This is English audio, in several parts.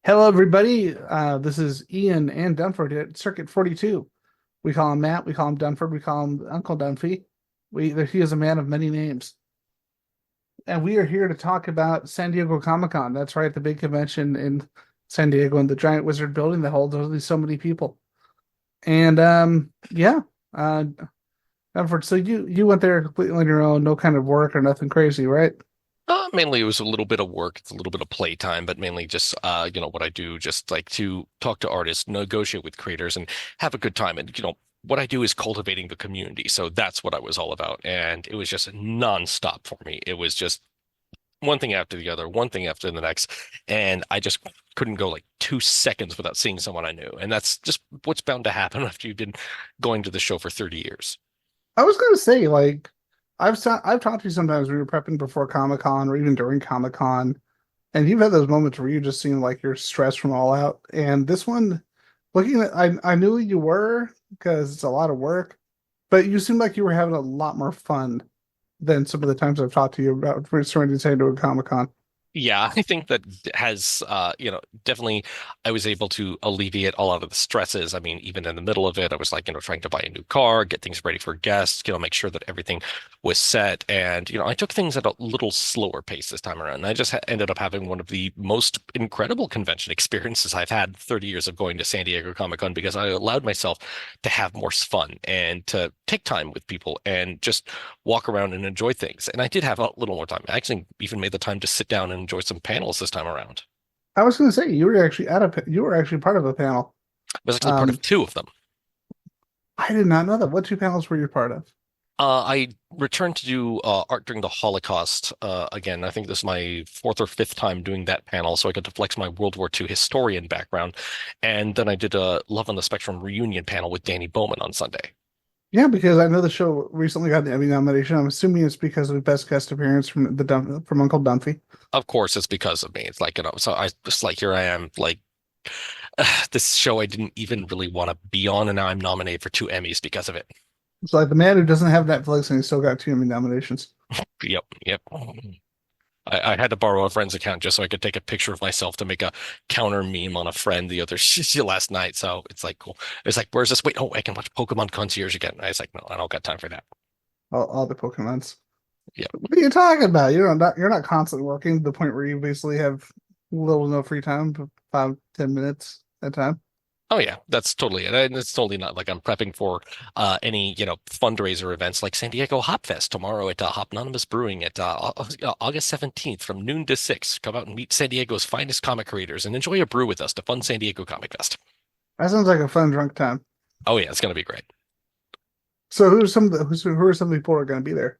Hello, everybody. This is Ian and Dunford at Circuit 42. We call him Matt. We call him Dunford. We call him Uncle Dunphy. He is a man of many names. And we are here to talk about San Diego Comicon. That's right, the big convention in San Diego in the giant wizard building that holds only so many people. And yeah, Dunford. So you went there completely on your own, no kind of work or nothing crazy, right? Mainly it was a little bit of work, it's a little bit of playtime, but mainly just what I do, just like to talk to artists, negotiate with creators, and have a good time. And what I do is cultivating the community. So that's what I was all about. And it was just nonstop for me. It was just one thing after the other, one thing after the next. And I just couldn't go like 2 seconds without seeing someone I knew. And that's just what's bound to happen after you've been going to the show for 30 years. I was gonna say, like, I've talked to you sometimes when you're prepping before Comic Con or even during Comic Con, and you've had those moments where you just seem like you're stressed from all out. And this one, looking at, I knew you were because it's a lot of work, but you seemed like you were having a lot more fun than some of the times I've talked to you about surrounding San Diego Comic Con. Yeah, I think that has, definitely I was able to alleviate a lot of the stresses. I mean, even in the middle of it, I was like, trying to buy a new car, get things ready for guests, make sure that everything was set. And, I took things at a little slower pace this time around. And I just ha ended up having one of the most incredible convention experiences I've had 30 years of going to San Diego Comic-Con because I allowed myself to have more fun and to take time with people and just walk around and enjoy things. And I did have a little more time. I actually even made the time to sit down and enjoy some panels this time around. I was going to say you were actually part of a panel. I was actually part Um, of two of them. I did not know that. What two panels were you part of? I returned to do art during the Holocaust again. I think this is my fourth or fifth time doing that panel, so I got to flex my World War II historian background. And then I did a Love on the Spectrum reunion panel with Danny Bowman on Sunday. Yeah, because I know the show recently got the Emmy nomination. I'm assuming it's because of the best guest appearance from from Uncle Dunphy. Of course, it's because of me. It's like, so I just like here I am, like this show I didn't even really want to be on, and now I'm nominated for two Emmys because of it. It's like the man who doesn't have Netflix and he still got two Emmy nominations. Yep, yep. I had to borrow a friend's account just so I could take a picture of myself to make a counter meme on a friend the other last night. So it's like cool. It's like, where's this? Wait, oh, I can watch Pokemon Concierge again. I was like, no, I don't got time for that. All the Pokemons. Yeah. What are you talking about? You're not constantly working to the point where you basically have little to no free time, 5, 10 minutes at a time. Oh yeah, that's totally it. And it's totally not like I'm prepping for any, fundraiser events like San Diego Hop Fest tomorrow at Hopnonymous Brewing at August 17th from noon to 6. Come out and meet San Diego's finest comic creators and enjoy a brew with us to fund San Diego Comic Fest. That sounds like a fun drunk time. Oh yeah, it's gonna be great. So who are some of the people who are going to be there?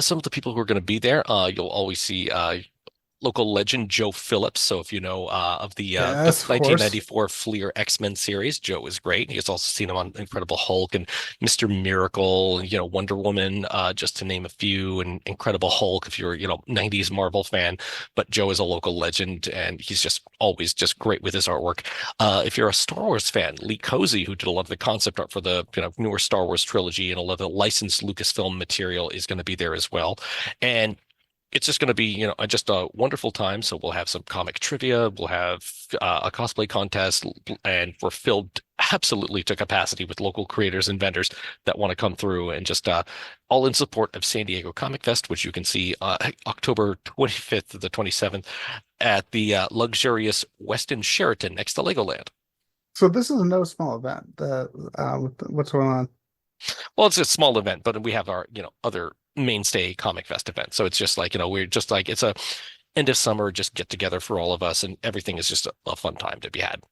Some of the people who are going to be there, you'll always see local legend Joe Phillips. So if you know of the Yes, of course. 1994 Fleer X-Men series, Joe is great. You've also seen him on Incredible Hulk and Mr. Miracle, Wonder Woman, just to name a few, and Incredible Hulk if you're, 90s Marvel fan. But Joe is a local legend, and he's just always just great with his artwork. If you're a Star Wars fan, Lee Cozy, who did a lot of the concept art for the newer Star Wars trilogy and a lot of the licensed Lucasfilm material, is going to be there as well. And it's just going to be, just a wonderful time. So we'll have some comic trivia, we'll have a cosplay contest, and we're filled absolutely to capacity with local creators and vendors that want to come through and just all in support of San Diego Comic Fest, which you can see October 25th to the 27th at the luxurious Westin Sheraton next to Legoland. So this is no small event. What's going on? Well, it's a small event, but we have our, other mainstay Comic Fest event. So it's just like, we're just like, it's a end of summer, just get together for all of us, and everything is just a fun time to be had.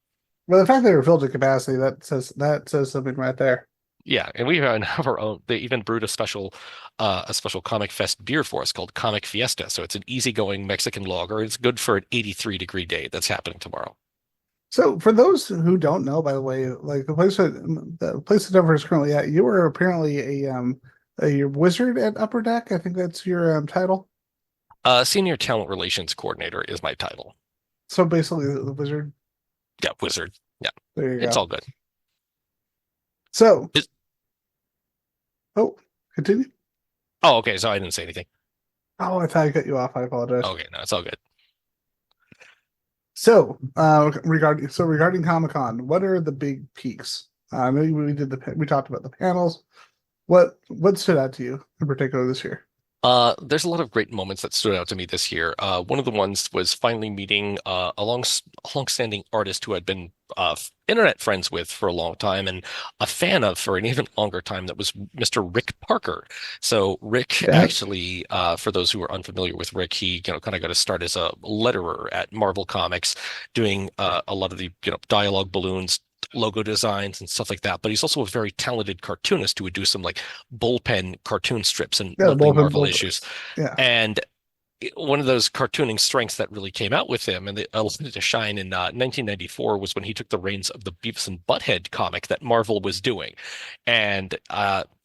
Well, the fact that they're filled to capacity, that says something right there. Yeah, and we have our own. They even brewed a special Comic Fest beer for us called Comic Fiesta. So it's an easygoing Mexican lager. It's good for an 83-degree day that's happening tomorrow. So for those who don't know, by the way, like the place that Denver is currently at, you were apparently a wizard at Upper Deck. I think that's your title. Senior Talent Relations Coordinator is my title. So basically, the wizard. Yeah, wizard. Yeah, There you it's go. all good. So, Is- oh, continue. oh, okay. So I didn't say anything. Oh, I thought I cut you off. I apologize. Okay, no, it's all good. Regarding Comic-Con, what are the big peaks? I know we talked about the panels. What stood out to you in particular this year? There's a lot of great moments that stood out to me this year. One of the ones was finally meeting a long-standing artist who I'd been internet friends with for a long time and a fan of for an even longer time. That was Mr. Rick Parker. So Rick Yeah, actually, for those who are unfamiliar with Rick, he kind of got to start as a letterer at Marvel Comics, doing a lot of the dialogue balloons, logo designs and stuff like that. But he's also a very talented cartoonist who would do some like bullpen cartoon strips and yeah, monthly both in Marvel both issues. ways. Yeah, And one of those cartooning strengths that really came out with him and they allowed it to shine in 1994 was when he took the reins of the Beavis and Butthead comic that Marvel was doing. And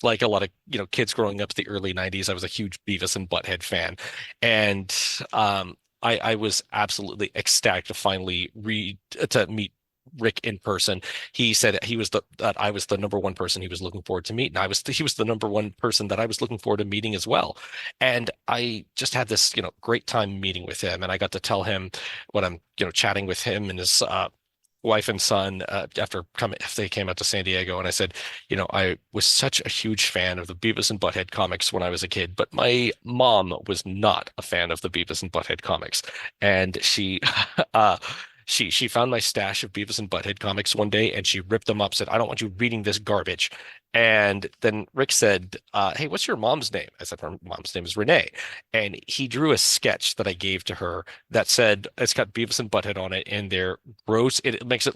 like a lot of kids growing up in the early 90s, I was a huge Beavis and Butthead fan. And I was absolutely ecstatic to finally read to meet Rick in person. He said that I was the number one person he was looking forward to meet, and he was the number one person that I was looking forward to meeting as well. And I just had this great time meeting with him, and I got to tell him when I'm chatting with him and his wife and son if they came out to San Diego, and I said, I was such a huge fan of the Beavis and Butthead comics when I was a kid, but my mom was not a fan of the Beavis and Butthead comics, and she uh she found my stash of Beavis and Butthead comics one day and she ripped them up, said, I don't want you reading this garbage. And then Rick said, hey, what's your mom's name? I said, her mom's name is Renee. And he drew a sketch that I gave to her that said, it's got Beavis and Butthead on it, and they're gross. It makes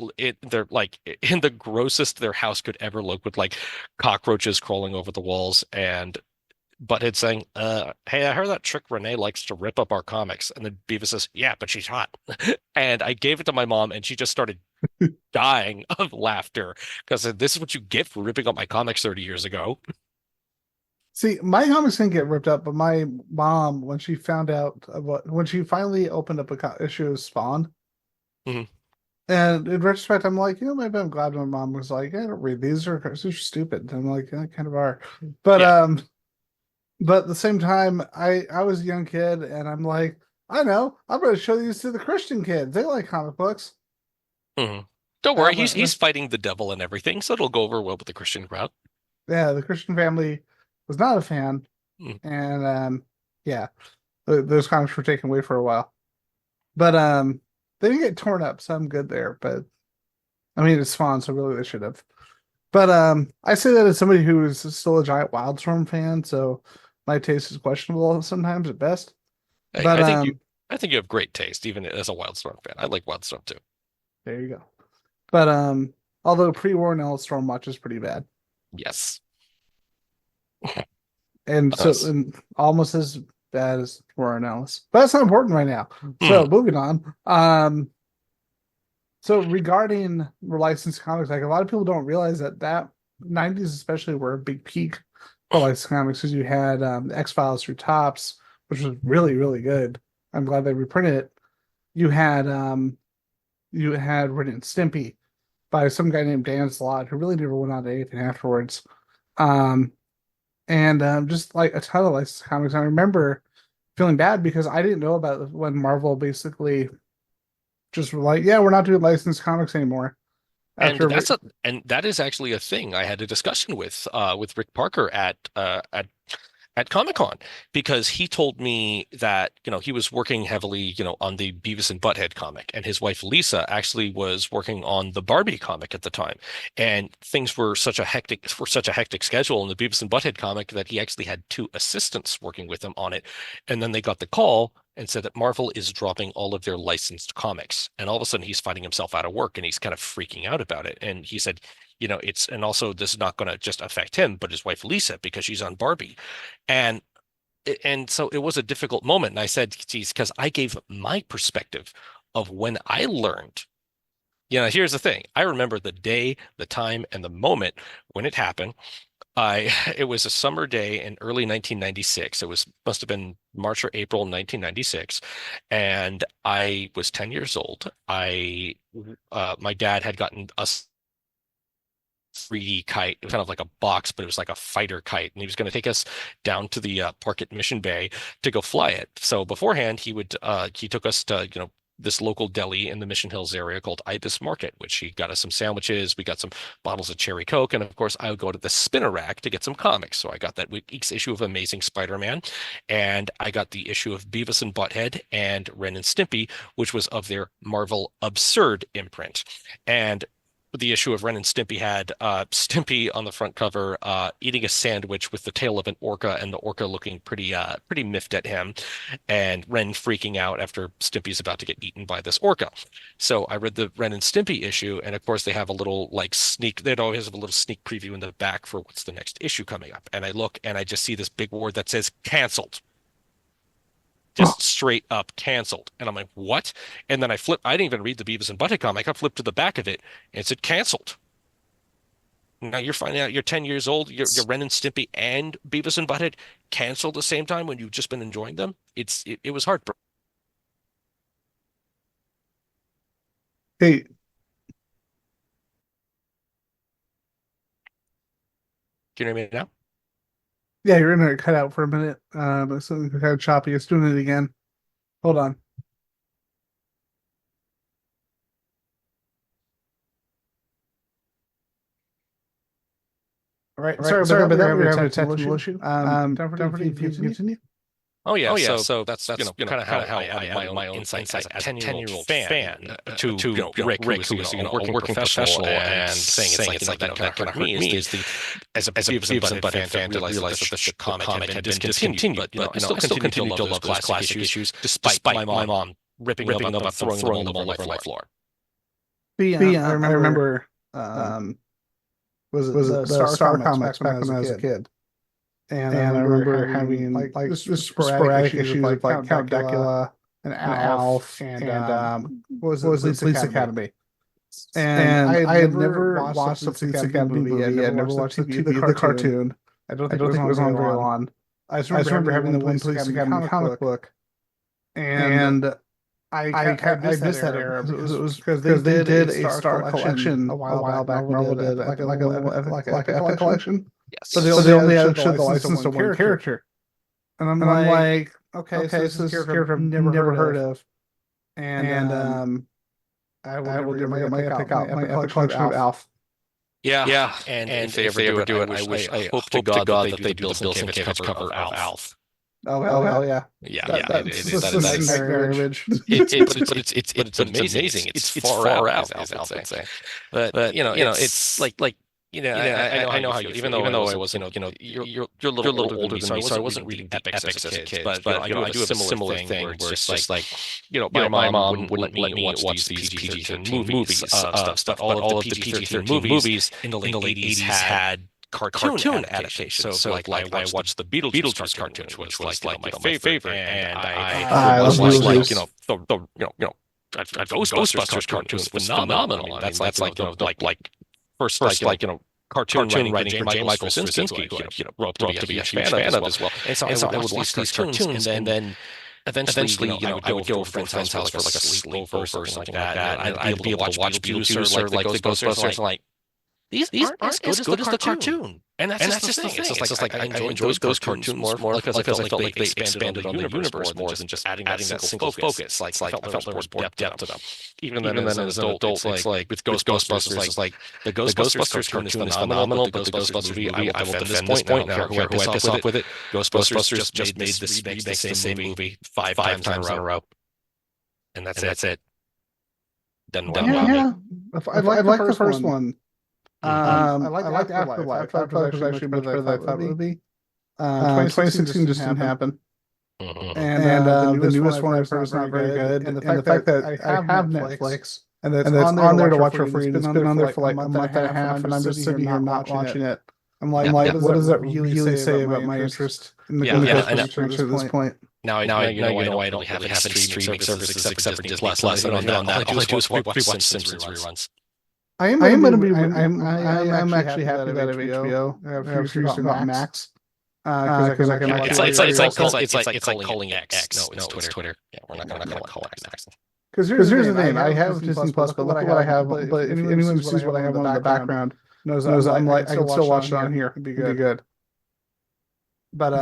they're like in the grossest their house could ever look, with like cockroaches crawling over the walls and Butthead saying, hey, I heard that Trick Renee likes to rip up our comics. And then Beavis says, yeah, but she's hot. And I gave it to my mom, and she just started dying of laughter because this is what you get for ripping up my comics 30 years ago. see, my comics didn't get ripped up, but my mom, when she found out about when she finally opened up a issue of Spawn, Mhm. and in retrospect, I'm like, maybe I'm glad my mom was like, I don't read these are stupid. I'm like, yeah, kind of are, but Yeah. but at the same time, I was a young kid, and I'm like, I know, I'm going to show these to the Christian kids. They like comic books. Mhm. Don't worry, Um, he's fighting the devil and everything, so it'll go over well with the Christian crowd. yeah, the Christian family was not a fan, Mhm. and yeah, those comics were taken away for a while. But they didn't get torn up, so I'm good there. But I mean, it's Spawn, so really they should have. But I say that as somebody who is still a giant Wildstorm fan, so my taste is questionable sometimes at best. Hey, But I think you have great taste, even as a Wildstorm fan. I like Wildstorm too. there you go. But although pre-war Storm Watch is pretty bad, Yes. and Uh, so and almost as bad as War Analysis. But that's not important right now. mhm. So moving on. So regarding licensed comics, like a lot of people don't realize that 90s especially were a big peak for licensed comics because you had X-Files through Tops, which was really, really good. I'm glad they reprinted it. You had Ren and Stimpy by some guy named Dan Slott, who really never went on to anything afterwards. Um, and just like a ton of licensed comics. I remember feeling bad because I didn't know about when Marvel basically just were like, yeah, we're not doing licensed comics anymore. And After that is actually a thing. I had a discussion with Rick Parker at Comic-Con, because he told me that, he was working heavily, on the Beavis and Butthead comic, and his wife Lisa actually was working on the Barbie comic at the time. And things were such a hectic schedule in the Beavis and Butthead comic that he actually had two assistants working with him on it. And then they got the call and said that Marvel is dropping all of their licensed comics. And all of a sudden he's finding himself out of work and he's kind of freaking out about it. And he said, and also this is not going to just affect him, but his wife Lisa, because she's on Barbie. And so it was a difficult moment. And I said, geez, because I gave my perspective of when I learned. Here's the thing. I remember the day, the time, and the moment when it happened. It was a summer day in early 1996. It must have been March or April 1996, and I was 10 years old. My dad had gotten us 3D kite. It was kind of like a box, but it was like a fighter kite. And he was going to take us down to the park at Mission Bay to go fly it. So beforehand, he took us to, this local deli in the Mission Hills area called Ibis Market, which he got us some sandwiches. We got some bottles of cherry Coke. And of course, I would go to the spinner rack to get some comics. So I got that week's issue of Amazing Spider-Man. And I got the issue of Beavis and Butthead and Ren and Stimpy, which was of their Marvel Absurd imprint. And the issue of Ren and Stimpy had Stimpy on the front cover eating a sandwich with the tail of an orca, and the orca looking pretty miffed at him, and Ren freaking out after Stimpy's about to get eaten by this orca. So I read the Ren and Stimpy issue, and of course they have a little like sneak. They'd always have a little sneak preview in the back for what's the next issue coming up. And I look and I just see this big word that says canceled. Just straight up canceled. And I'm like, what? And then I didn't even read the Beavis and Butthead comic. I flipped to the back of it and it said canceled. Now you're finding out you're 10 years old, you're Ren and Stimpy and Beavis and Butthead canceled at the same time when you've just been enjoying them. It was heartbreaking. Hey, Can you hear me now? yeah, your internet cut out for a minute. It's something kind of choppy. It's doing it again. Hold on. All right. Sorry about that. We're having a technical issue. Dunford, if you continue. Oh yeah, so that's kind of how I added my own insights as a 10-year-old fan to Rick, who was a working professional, and saying it's like that kind of hurt me is as a Beavis and Butthead fan to realize that the comic had been discontinued, but I still continue to love those classic issues despite my mom ripping them up, throwing them all over my floor. I remember was it the Star Comics back when I was a kid. And I remember having like just sporadic issues of like Count Dracula and Alf and what was it, Police Academy. And I had never watched the Police Academy movie. I had never watched the cartoon. I don't think it was on very long. I just remember having the one Police Academy comic book. And I missed that era because they did a Star collection a while back. Marvel did like a Epic collection. Yes. So they only showed the license to one character. And I'm like, okay, so this is a character I've never heard of. And I will do my epic collection of Alf. Yeah. And if they ever do it, I hope to God that they do the Bill Sienkiewicz cover of Alf. Oh hell yeah! It's a nightmare image. It's amazing. It's far out, as Alf would say. But it's like I know how you. Even though I was, you're a little older than me, so I wasn't reading epics as a kid. But I do have a similar thing where it's just like, my mom wouldn't let me watch these PG-13 movies, stuff. All of the PG-13 movies in the late 80s had cartoon adaptations. So like I watched the Beetlejuice cartoon, which was like my favorite, and I was like the Ghostbusters cartoon was phenomenal. I mean, that's like first cartoon writing from Michael Straczynski, who grew up to be a huge fan of as well. And so I would watch these cartoons, and then eventually, I would go to a friend's house for like a sleepover or something like that. And I'd be able to watch Beetlejuice or like the Ghostbusters, and like these aren't as good as the cartoon. And that's just the thing. It's just like I enjoy those cartoons more because I felt like they expanded on the universe more than just adding that single focus. Like I felt there was more depth to them. Even then, as an adult, it's like with Ghostbusters, it's like the Ghostbusters cartoon is phenomenal, but the Ghostbusters movie, I will defend this point now. Who I piss off with it? Ghostbusters just made the same movie five times in a row, and that's it. Done well. Yeah, I like the first one. I like Afterlife. Afterlife was actually much better than I thought it would be. 2016 just didn't happen. And the newest one I've heard is not very good. And the fact that I have Netflix and it's on there to watch for free, and it's been on there for like a month and a half, and I'm just sitting here not watching it. I'm like, what does that really say about my interest in the franchise at this point? Now you know I don't have any streaming services except for Disney Plus. And on that, all I do is watch Simpsons reruns. I'm actually happy that I have HBO. I have HBO Max. Because I can. It's like calling X. No, it's Twitter. Yeah, we're not gonna call it X. Because here's the thing. I have Disney Plus, but look what I have. But if anyone sees what I have on the background, knows I'm like I can still watch it on here. It'd be good. But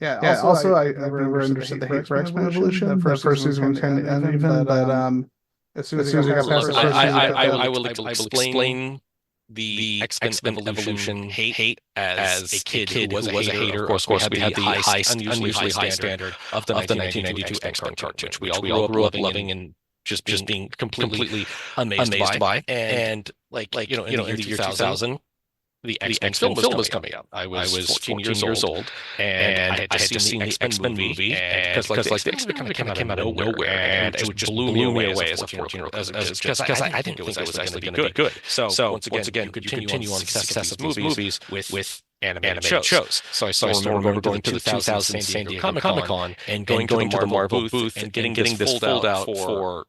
Yeah. Also, I've never understood the hate for X-Men Evolution. The first season was kind of uneven, but as soon as we got past the first season, I will explain the X-Men Evolution hate as a kid who was a hater. Of course, we had the unusually high standard of the 1992 X-Men cartoon, which we all grew up loving and just being completely amazed by. And like in the year 2000. The X-Men film was coming out. I was 14 years old, and I had just seen the X-Men movie, because the X-Men kind of came out of nowhere, and it just blew me away as a 14-year-old, because I didn't think it was actually going to be good. So once again, you continue on the success of movies with animated shows. So I remember going to the 2000 San Diego Comicon and going to the Marvel booth and getting this fold out for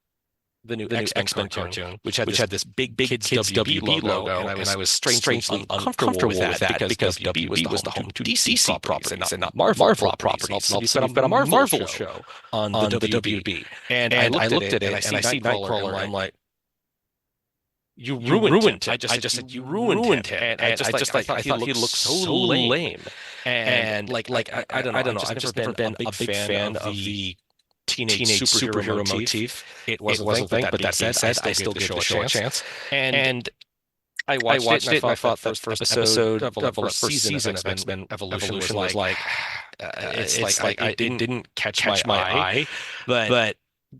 the new X-Men cartoon, which had this big Kids WB logo, and I was strangely uncomfortable with that because WB was the home to DC properties and not Marvel properties. So it's been a Marvel show on the WB. And I looked at it and I see Nightcrawler, and I'm like, you ruined it. I just said you ruined him. And I thought he looked so lame. And I don't know. I've just never been a big fan of the teenage superhero motif. It wasn't a thing, but that said, I still gave the show a chance. And I watched it, and I thought the first episode of the first season of X-Men Evolution was like, it didn't catch my eye, but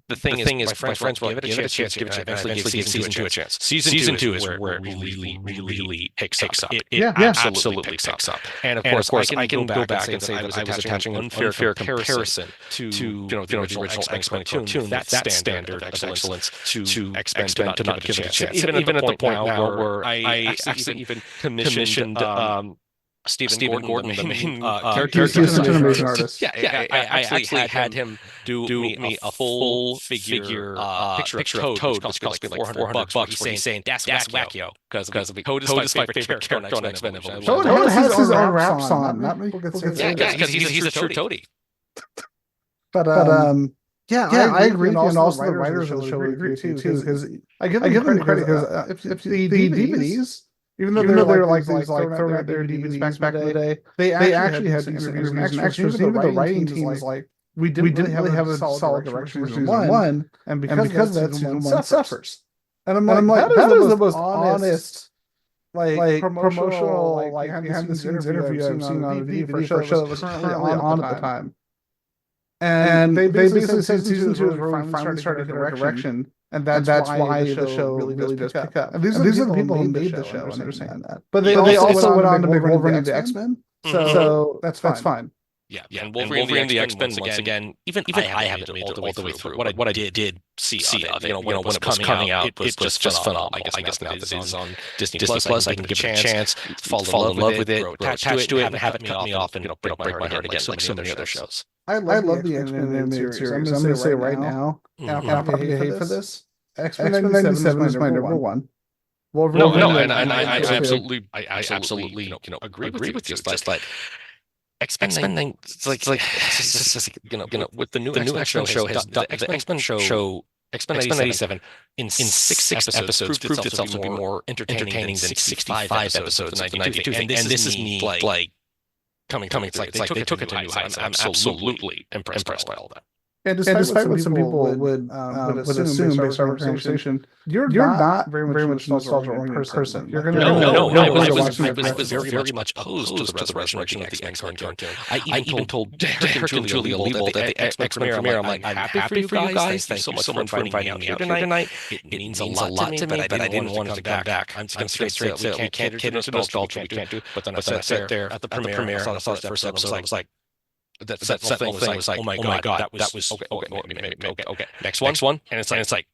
the thing is, my friends will give it a chance. Eventually gave season 2 a chance. Season 2 is where it really picks up. It absolutely picks up. And of course, I can go back and say that I was attaching an unfair comparison to the original X-Men cartoon. That standard of excellence to X-Men to not give it a chance. Even at the point now where I actually even commissioned Stephen Gordon, the main character. He's an amazing artist. Yeah, I actually had him do me a full figure picture of Toad, which cost me like $400. He's saying that's wackio, because Toad is my favorite character on X-Men Evolution. Toad has his own raps on. Not many people can say that. Because he's a true toady. But I agree, and also the writers of the show agree too. Because I give them credit, because if the DVDs. Even though they were like throwing out their DVDs back in the day, they actually had interviews and extras. Even the writing team was like, we didn't really have a solid direction for season one, and because of that, season one suffers. And I'm like, that is the most honest, promotional, behind the scenes interview I've seen on a DVD for a show that was currently on at the time. And they basically said season 2 is where we finally started to get direction. And that's why the show really does pick up. And these are the people who made the show, and understand that. But they also went on to make Wolverine into X-Men. So that's fine. Yeah. And Wolverine the X-Men, once again, even I haven't made it all the way through. What I did see of it, when it was coming out, it was just phenomenal. I guess now that it is on Disney Plus, I can give it a chance, fall in love with it, grow attached to it, and have it cut me off and break my heart again, like so many other shows. I love the X-Men animated series. I'm going to say right now, and I'll probably hate for this. X-Men 97 is my number one. Wolverine. No, and I absolutely agree with you. Just like X-Men, it's like with the new X-Men show the X-Men show. X-Men 97 in 6 episodes proved itself to be more entertaining than 65 episodes of the 1992 thing. And this is me like coming. It's like they took it to new heights. I'm absolutely impressed by all that. And despite what some people would assume based on our conversation, you're not very much nostalgia-oriented person. You're going to no. I was very much opposed to the resurrection of the X-Men cartoon. I even told Derek and Julia Liebel that the X-Men premiere, I'm like, I'm happy for you guys. Thank you so much for inviting me out here tonight. It means a lot to me, but I didn't want to come back. I'm just going to straight say we can't cater to nostalgia. We can't do. But then I sat there at the premiere, I saw the first episode, I was like, that thing was like, oh my god, that was okay. Next one, and it's like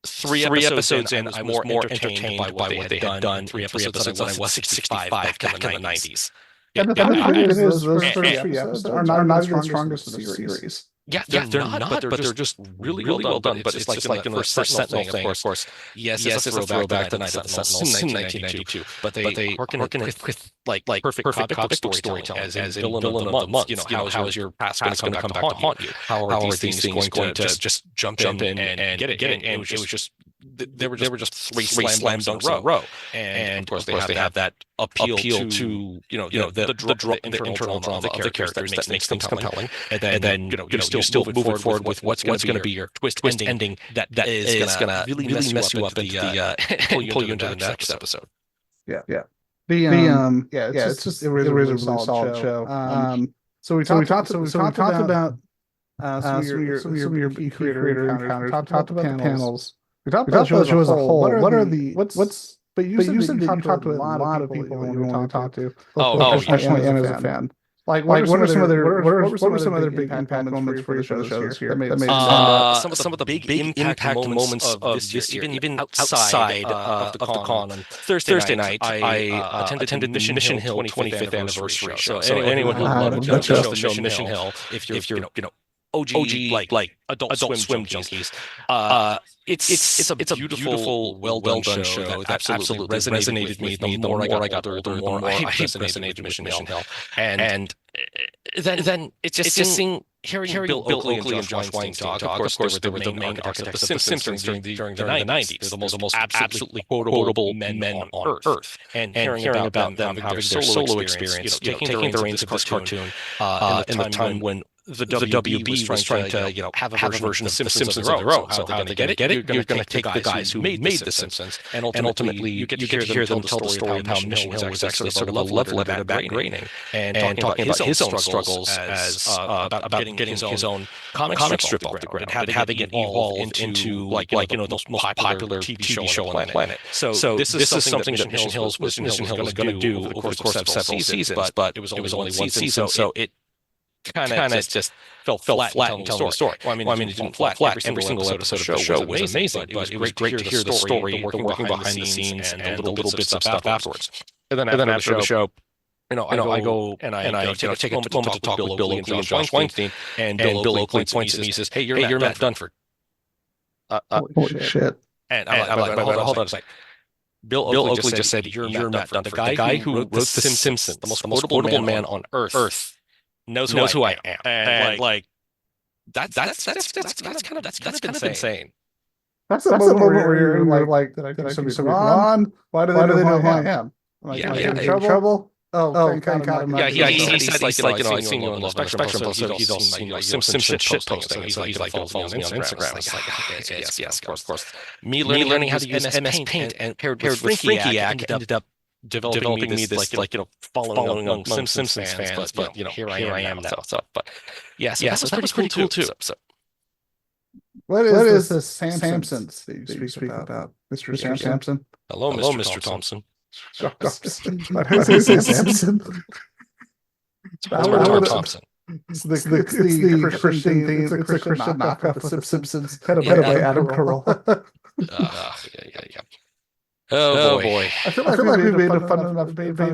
three episodes in, I was more entertained by what they had done. 3 episodes than I was 65 back in the 90s. And the funny thing is, those first 3 episodes are not even the strongest of the series. Yeah, they're not, but they're just really well done. But it's just like in the first Sentinel thing, of course. Yes, it's a throwback to Night of the Sentinels in 1992. But they working with like perfect comic book storytelling as in villain of the month. How is your past going to come back to haunt you? How are these things going to just jump in and get it? And it was just they were just three slam dunks in a row, and of course they have that appeal to the internal drama of the characters that makes them compelling, and then you still move forward with what's going to be your twist ending that is going to really mess you up into the pull you into the next episode. Yeah. It's just it was a really solid show. So we talked about some of your key creator encounters. We talked about the panels. We talked about the show as a whole. But you said that you talked to a lot of people you want to talk to. Professionally and as a fan. Like what were some other big impact moments for the show this year? Some of the big impact moments of this year, even outside of the con. On Thursday night, I attended Mission Hill 25th anniversary show. So anyone who loves the show Mission Hill, if you're OG like adult swim junkies, it's a beautiful, well done show that absolutely resonated with me. The more I got older, the more I resonated with Mission Hill, and then it's just hearing Bill Oakley and Josh Weinstein talk. Of course, they were the main architects of The Simpsons during the 90s. They're the most absolutely quotable men on Earth, and hearing about them having their solo experience, taking the reins of this cartoon in the time when the WB was trying to have a version of The Simpsons of their own. So how they get it? You're going to take the guys who made The Simpsons, and ultimately you get to hear them tell the story of how Mission Hill was actually sort of a love letter back grading, and talking about his own struggles as about getting his own comic strip off the ground, and how they get evolved into the most popular TV show on the planet. So this is something that Mission Hill was going to do over the course of several seasons, but it was only one season, so it kind of just fell flat in telling the story. Well, I mean, it didn't flat. Every single episode of the show was amazing, but it was great to hear the story, the working behind the scenes, and the little bits of stuff afterwards. And then after the show, I go and I take a moment to talk with Bill Oakley and Josh Weinstein, and Bill Oakley points at me and says, "Hey, you're Matt Dunford." Holy shit! And I'm like, hold on a second. Bill Oakley just said, "You're Matt Dunford, the guy who wrote The Simpsons, the most quotable man on Earth." Knows who I am, and like that's kind of insane. That's a moment where you're like, did I do something wrong? Why do they know who I am? Like, in trouble? Oh, thank God. He said I've seen you on the Spectrum, so he's also seen some shit posting. He's like follows me on Instagram. It's like, yes, of course. Me learning how to use MS Paint and paired with Freaky ended up developing me this following among some Simpsons fans, but here I am now. So that was pretty cool too. So what is this Samsons that you speak about, Mr. Sampson? Hello, Mr. Thompson. Why did I say Samson? Thompson. It's the Christian thing. It's a Christian knockoff of Simpsons, headed by Adam Carolla. Yeah. Oh boy! I feel like we made fun of Jimmy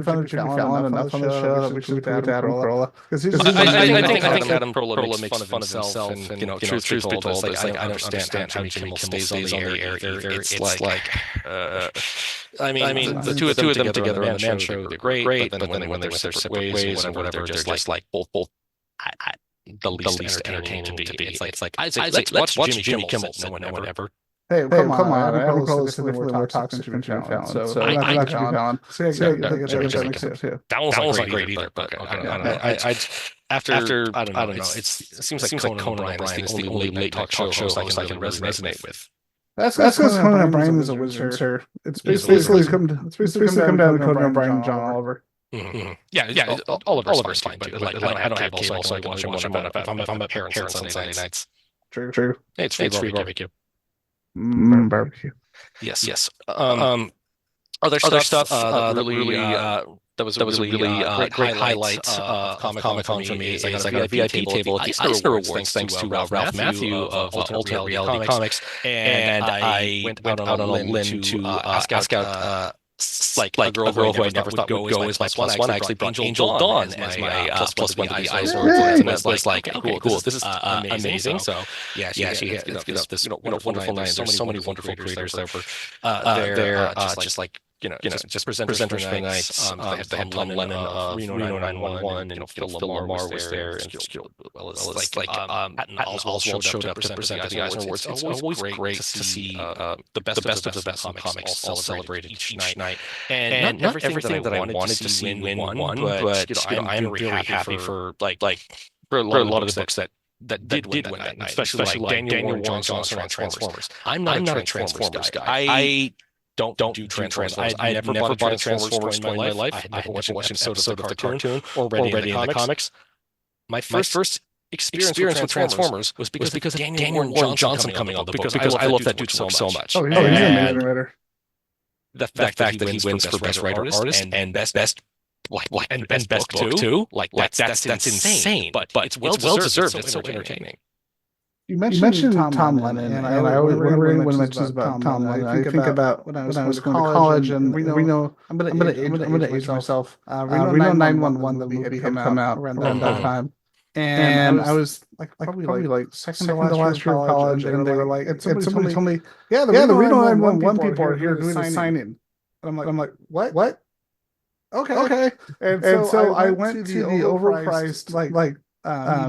Fallon enough on the show that we should Adam Carolla. I think Adam Carolla makes fun of himself, and truth be told, it's like I don't understand how Jimmy Kimmel stays on the air either. It's like, I mean, the two of them together on the Man Show, they're great, but then when they're separate ways or whatever, they're just like both the least entertaining to be. It's like let's watch Jimmy Kimmel. No one ever. Hey, come on! I don't know significantly we're talking to Jimmy Fallon, so I'm not Jimmy Fallon. That wasn't great either, but after I don't know. It seems like Conan O'Brien is the only late talk show host I can resonate with. That's because Conan O'Brien is a wizard, sir. It's basically come down to Conan O'Brien and John Oliver. Mm-hmm. Yeah. Oliver's fine, but like I don't have cable, so I can watch him if I'm at parents on Sunday nights. True. Hey, it's free barbecue. Barbecue. Yes. Other stuff that was really great highlight of Comicon for me is I got a VIP table at the Eisner Awards thanks to Ralph Matthew of Ultimate Reality Comics, and I went out on a limb to ask out like a girl who I never thought would go as my plus one. I actually brought Angel Dawn as my plus one to the Eisner Awards, and I was like, cool, this is amazing. So she has this wonderful night. There's so many wonderful creators there. They're just like just presenters for the night. They had Tom Lennon of Reno 911, and Phil Lamar was there, and well as Patton Oswalt showed up to present at the Eisner Awards. It's always great to see the best of the best in comics all celebrated each night. And not everything that I wanted to see win won, but I'm very happy for for a lot of the books that did win that night, especially like Daniel Warren Johnson on Transformers. I'm not a Transformers guy. I don't do Transformers. I never bought a Transformers toy in my life. I never watched an episode of the cartoon or read any of the comics. My first experience with Transformers was because of Daniel Warren Johnson coming on the book, because I love that dude so much. Oh, he's an amazing writer. The fact that he wins for best writer artist and best book too, that's insane. But it's well deserved. It's so entertaining. You mentioned Tom Lennon, and I always when I mentions about Tom Lennon, I think about when I was going to college, and Reno. I'm gonna age myself. Reno 911, the movie had come out around that time, and I was probably like second to last year of college, and they were like, and somebody told me, yeah, the Reno 911 people are here doing a sign-in, and I'm like, what? Okay. And so I went to the overpriced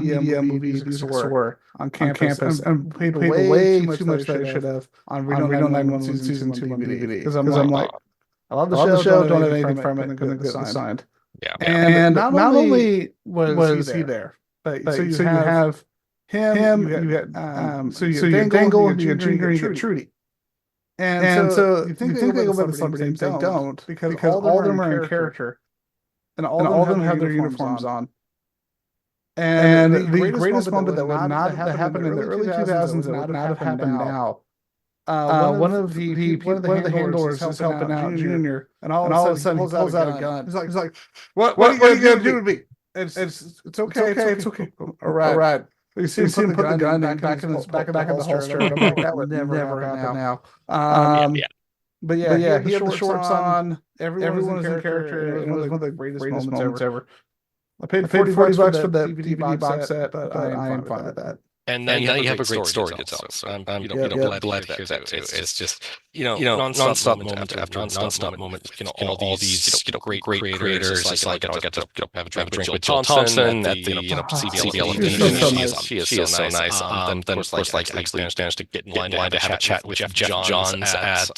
media movie store on campus and paid way too much that I should have on Reno 911 season 2 DVD. Because I'm like, I love the show, don't have anything from it, and couldn't get signed. Yeah. And not only was he there, but so you have him, you get Dangle, you get Junior, you get Trudy. And so you think they go by the celebrity names, they don't, because all of them are in character, and all of them have their uniforms on. And the greatest moment that would not have happened in the early 2000s, that would not have happened now. One of the handlers is helping out Junior, and all of a sudden he pulls out a gun. He's like, "What are you gonna do to me?" It's okay. All right. You see him put the gun back in the holster. And I'm like, that would never happen now. But yeah, he had the shorts on. Everyone was in character. It was one of the greatest moments ever. I paid $40 for the DVD box set, but I am fine with that. And then you have a great story to tell. So I'm glad to hear that too. It's just nonstop moment after nonstop moment. All these great creators. It's like I got to have a drink with Jill Thompson at the CBL. She is so nice. Then of course I actually managed to get in line to have a chat with Jeff Johns at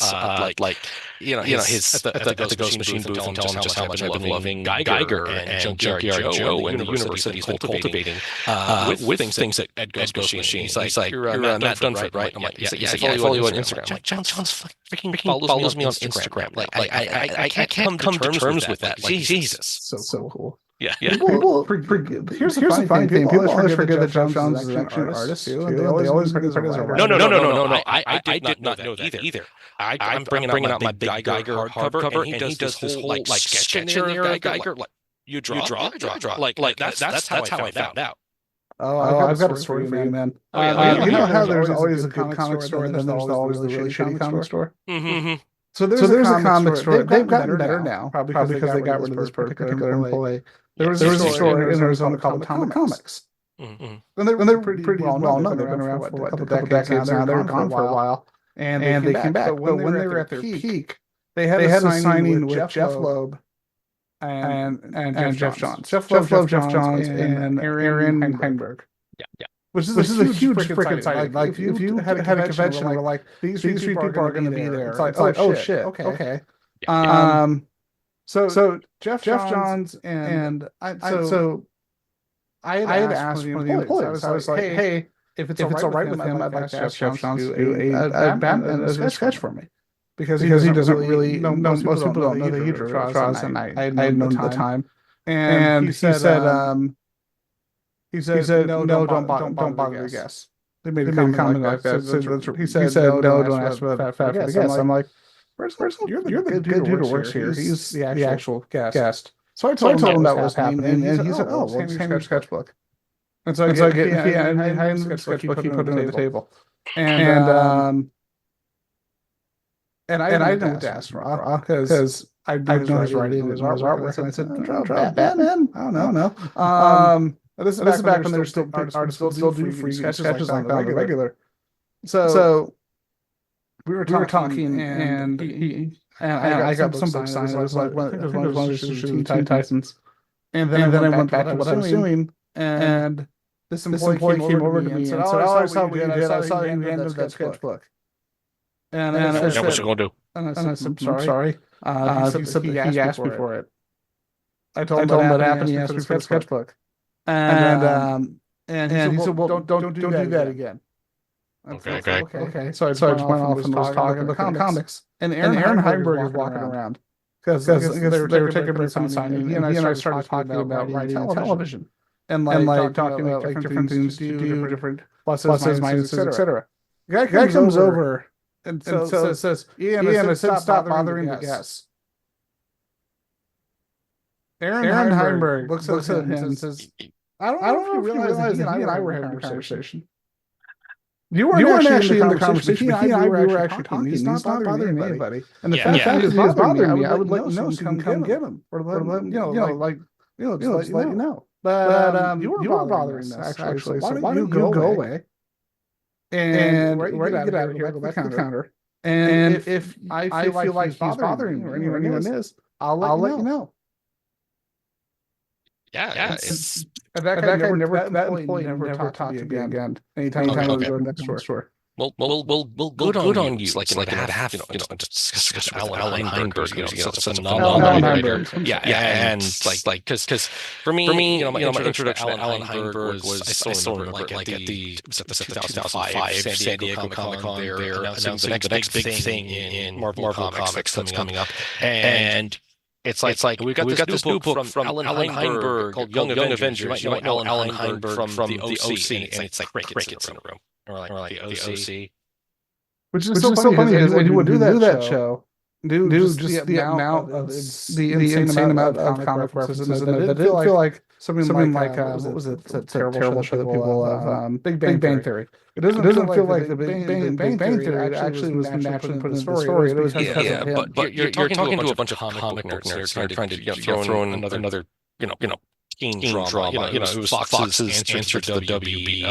his at the Ghost Machine booth and tell him just how much I've been loving Geiger and Junkyard Joe and the universe that he's been cultivating with things at Ghost Machine. He's like, you're Matt Dunford, right? I'm like, yeah, I follow you on Instagram. Like, John's freaking follows me on Instagram. Like, I can't come to terms with that. Like, Jesus. So cool. Yeah. People, here's the funny thing. People always forget that Jeff Johns is actually an artist too. They always forget as a writer. No. I did not know that either. I'm bringing out my big Geiger hardcover, and he does this whole like sketch in there of Geiger. Like, you draw. Like that's how I found out. Oh, I've got a story for you, man. You know how there's always a good comic store, and then there's always the really shitty comic store? Mm-hmm. So there's a comic store. They've gotten better now, probably because they got rid of this particular employee. There was a store in Arizona called Atomic Comics. Mm-hmm. And they're pretty well known. They've been around for a couple decades now. They were gone for a while. And they came back. But when they were at their peak, they had a signing with Jeff Loeb and Jeff Johns. Jeff Johns, and Aaron Heinberg. Yeah. Which is a huge freaking signing. Like, if you had a convention where like these three people are going to be there, it's like, oh shit, okay. So Jeff Johns and I had asked one of the employees. I was like, hey, if it's all right with him, I'd like to ask Jeff Johns to do a Batman as a sketch for me. Because he doesn't really know, most people don't know that he draws, and I had known at the time. And he said, no, don't bother your guests. They made a comment like that. So he said, no, don't ask for the guests. I'm like, you're the good dude who works here. He's the actual guest. So I told him that was happening, and he said, oh, well, hand me your sketchbook. And so I get the sketchbook, he put it on the table. And I didn't know what to ask for, because I know his writing and his artwork, and I said, draw Batman? I don't know. This is back when there's still artists still do free sketches like that on the regular. So we were talking, and I got some books signed. It was like I think it was one of his issues of Teen Titans. And then I went back to what I was doing, and this employee came over to me and said, "Oh, I saw what you did. I saw you handled that sketchbook." And I said, "What's it gonna do?" And I said, "I'm sorry." He said he asked me for it. I told him what happened. He asked me for the sketchbook, and he said, "Well, don't do that again." Okay. So I just went off and was talking about comics, and Aaron Heinberg is walking around because they were taking a some signing, and he and I started talking about writing television, and like talking about like different things to do, different pluses, minuses, etc. The guy comes over and says, "Ian, I said stop bothering the guests." Aaron Heinberg looks at him and says, "I don't know if you realize that he and I were having a conversation. You weren't actually in the conversation, but he and I were actually talking. He's not bothering anybody. And the fact that he is bothering me, I would let you know so you can come get him. Or let him, just let you know. But you were bothering us, actually. So why don't you go away? And right, you get out of here, go back to the counter. And if I feel like he's bothering me, or anyone is, I'll let you know." Yeah. And that employee never talked to me again. Anytime I was going to that store. We'll good on you. Like in a half, discuss Alan Heinberg, such a phenomenal writer. Yeah, and like because for me, my introduction to Alan Heinberg was I saw him like at the 2005 San Diego Comicon. They're announcing the next big thing in Marvel Comics that's coming up, and it's like we got this new book from Alan Heinberg called Young Avengers. You might know Alan Heinberg from the OC, and it's like crickets in the room. Or like the OC. Which is so funny because he would do that show. Do just the amount of the insane amount of comic references. And it did feel like something like what was it? That terrible show that people love, Big Bang Theory. It doesn't feel like the Big Bang Theory. It actually was naturally put in the story. It was because of him. But you're talking to a bunch of comic book nerds. They're trying to throw in another teen drama. It was Fox's answer to the WB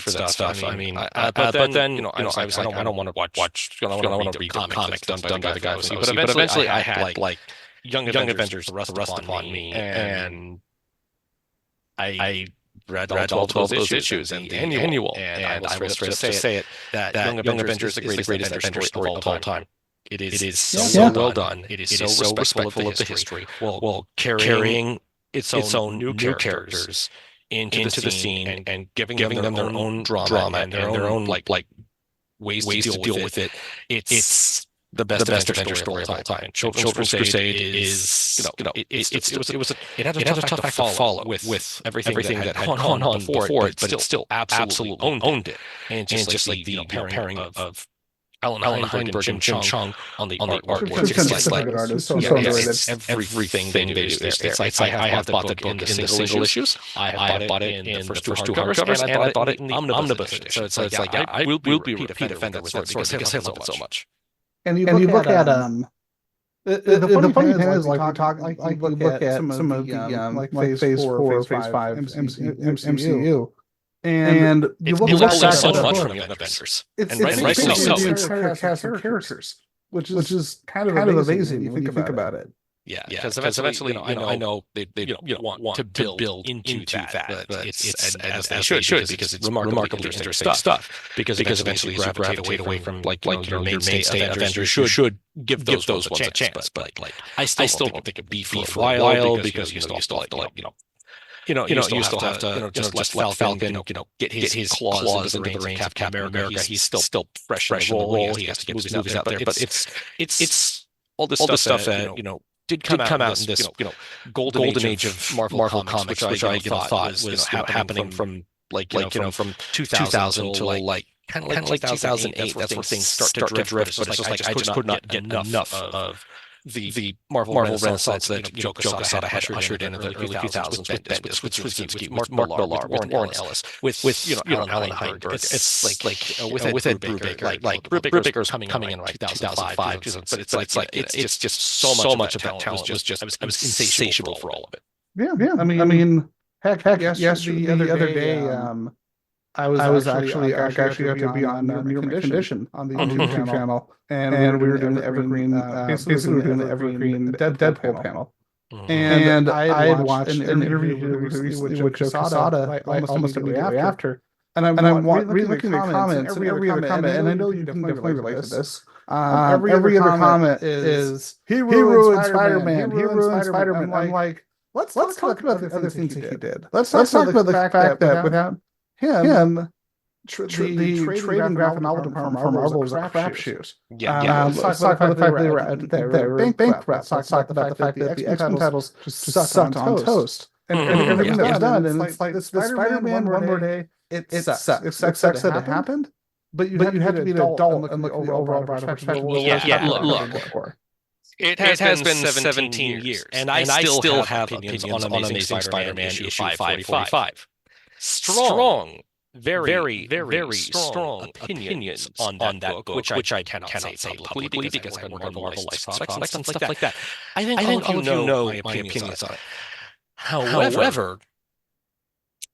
for that stuff. I mean, but then I was like, I don't want to watch. I don't want to read the comics done by the guy from OC. But eventually, I had like Young Avengers, the Rust Upon Me, and I read all 12 of those issues and the annual. And I will just say it that Young Avengers is the greatest Avenger story of all time. It is so well done. It is so respectful of the history, while carrying its own new characters into the scene and giving them their own drama and their own like ways to deal with it. It's the best Avenger story of all time. Children's Crusade is it had a tough act to follow with everything that had gone on before it, but it still absolutely owned it. And just like the pairing of Alan Heinberg and Jim Chung on the artwork. It's everything they do is there. It's like I have bought the book in the single issues. I have bought it in the first two hardcovers, and I bought it in the omnibus edition. So it's like I will be repeat offender with it because I love it so much. And you look at the funny thing is like we look at some of the like phase 4 or phase 5 MCU. And you look back so much from Young Avengers. It's rightfully so. The entire cast of characters, which is kind of amazing when you think about it. Yeah, because eventually, I know they want to build into that, but it's as they should because it's remarkably interesting stuff. Because eventually you gravitate away from like your mainstay Avengers should give those ones a chance. But like I still don't think it'd be for a while because you still have to you still have to just let Falcon, get his claws into the reins of Captain America. He's still fresh in the role. He has to get his movies out there. But it's all this stuff that did come out in this golden age of Marvel comics, which I thought was happening from from 2000 to like kind of like 2008. That's where things start to drift. But it's just like I just could not get enough of the Marvel Renaissance that Joe Quesada had ushered in the early 2000s with Straczynski, Mark Millar, with Warren Ellis, with Alan Heinberg. It's like with Ed Brubaker, like Brubaker's coming in like 2005, but it's just so much of that talent was just I was insatiable for all of it. Yeah. I mean, heck, yes, the other day, I was actually got to be on Near My Condition on the YouTube channel, and we were doing the Evergreen. Basically, we were doing the Evergreen Deadpool panel. And I had watched an interview recently with Joe Quesada, like almost immediately after. And I'm reading the comments, and every other comment, and I know you can definitely relate to this. Every other comment is he ruined Spider-Man. He ruined Spider-Man. I'm like, let's talk about the other things that he did. Let's talk about the fact that without him, the trading graphic novel department for Marvel was a crapshoot. Let's talk about the fact that they were bankrupt. Let's talk about the fact that the X-Men titles just sucked on toast. And everything that was done, and it's like the Spider-Man One More Day, it sucks. It sucks that it happened, but you have to be an adult and look at the overall perspective. Look. It has been 17 years, and I still have opinions on Amazing Spider-Man issue 545. Strong, very strong opinions on that book, which I cannot say publicly because I work on Marvel licensed products and stuff like that. I think all of you know my opinions on it. However,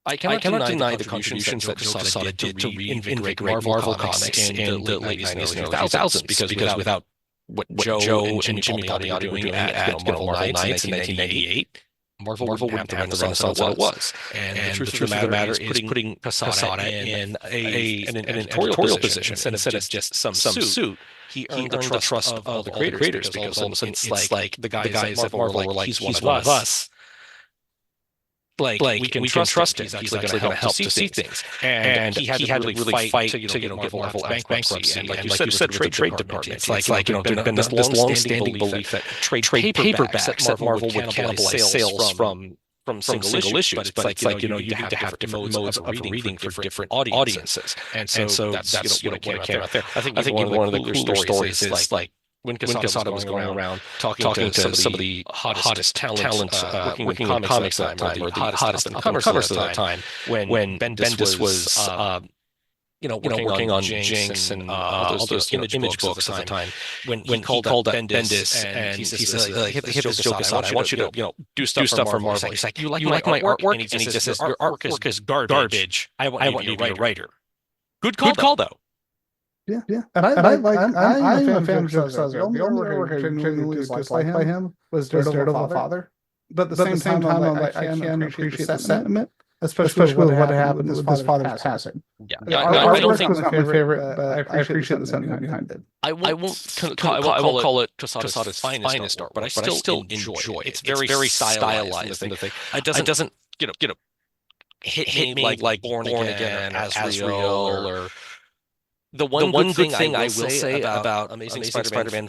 I cannot deny the contributions that Joe Quesada did to reinvigorate Marvel Comics in the late 90s and early 2000s, because without what Joe and Jimmy Palmiotti were doing at Marvel Nights in 1998, Marvel wouldn't have the renaissance that it was. And the truth of the matter is putting Quesada in an editorial position instead of just some suit. He earned the trust of all the creators, because all of a sudden it's like the guys at Marvel were like, he's one of us. Like we can trust him. He's actually going to help to see things. And he had to really fight to get Marvel out of bankruptcy. And like you said, with the trade department, it's like there's been this long-standing belief that trade paperbacks that Marvel would cannibalize sales from single issues. But it's like you need to have different modes of reading for different audiences. And so that's what came out there. I think one of the cooler stories is like when Quesada was going around talking to some of the hottest talent working in comics at the time, or the hottest covers at that time, when Bendis was working on Jinx and all those image books at the time, when he called up Bendis and he says, hit this Joe Quesada, I want you to do stuff for Marvel. He's like, you like my artwork? And he just says, your artwork is garbage. I want you to be a writer. Good call though. Yeah. And I'm a fan of Joe Quesada. The only work I genuinely disliked by him was Daredevil Father. But at the same time, I can appreciate the sentiment, especially with what happened with his father's passing. Yeah, I don't think it was not my favorite, but I appreciate the sentiment behind it. I won't call it Quesada's finest art, but I still enjoy it. It's very stylized. It doesn't hit me like Born Again or Azrael or. The one good thing I will say about Amazing Spider-Man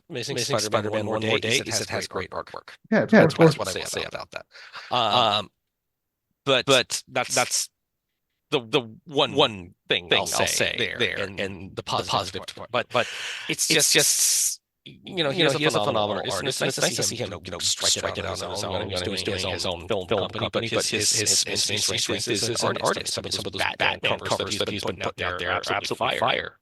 Amazing Spider-Man One More Day is it has great artwork. Yeah, that's what I will say about that. But that's the one thing I'll say there, and the positive part. But it's just he is a phenomenal artist. It's nice to see him strike it out on his own. He's doing his own film company, but his main strength is as an artist. Some of those Batman covers that he's putting out there are absolutely fire.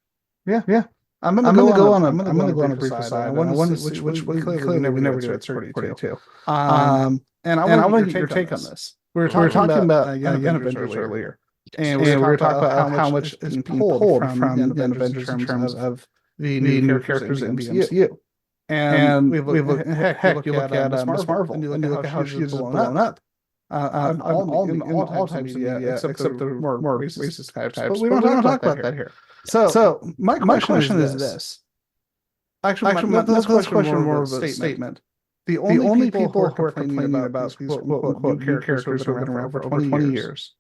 Yeah. I'm gonna go on a brief aside. Which we clearly never do at Circuit 42. And I want to get your take on this. We were talking about Young Avengers earlier, and we were talking about how much is pulled from Young Avengers in terms of the new characters in the MCU. And we look at Miss Marvel, and you look at how she's blown up. On all types of media, except the more racist types. But we don't talk about that here. So my question is this. Actually, this question more of a statement. The only people who are complaining about these quote-unquote new characters who have been around for 20 years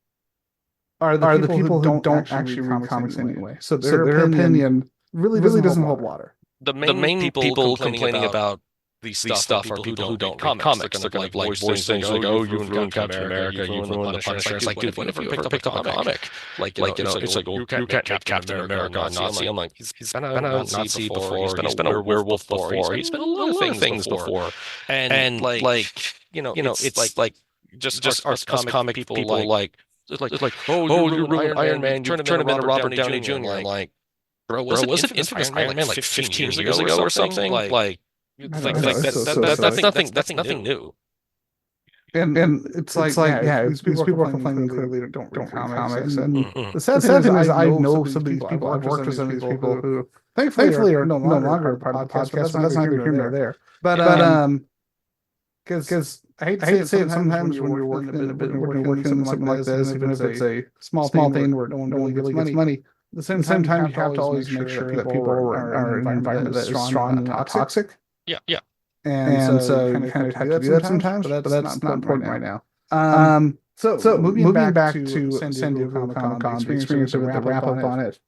are the people who don't actually read comics anyway. So their opinion really doesn't hold water. The main people complaining about these stuff are people who don't read comics. They're going to like voice things like, "Oh, you ruined Captain America, you ruined the Punisher." It's like, dude, whenever you picked up a comic, it's like, you can't make Captain America a Nazi. I'm like, he's been a Nazi before. He's been a werewolf before. He's been a lot of things before. And it's like just us comic people like, oh, you ruined Iron Man. You turn him into Robert Downey Jr. Like, bro, was it Infamous Iron Man like 15 years ago or something? Like that's nothing new. And it's like yeah, these people are complaining clearly don't read comics. And Mhm. the sad thing is I know some of these people. I've worked with some of these people who thankfully are no longer part of the podcast, but that's neither here nor there. But because I hate to say it sometimes when you're working in something like this, even if it's a small thing where no one really gets money. At the same time, you have to always make sure that people are in an environment that is strong and not toxic. Yeah, yeah. And so you kind of have to do that sometimes, but that's not important right now. So moving back to San Diego Comicon, the experience with the wrap up on it.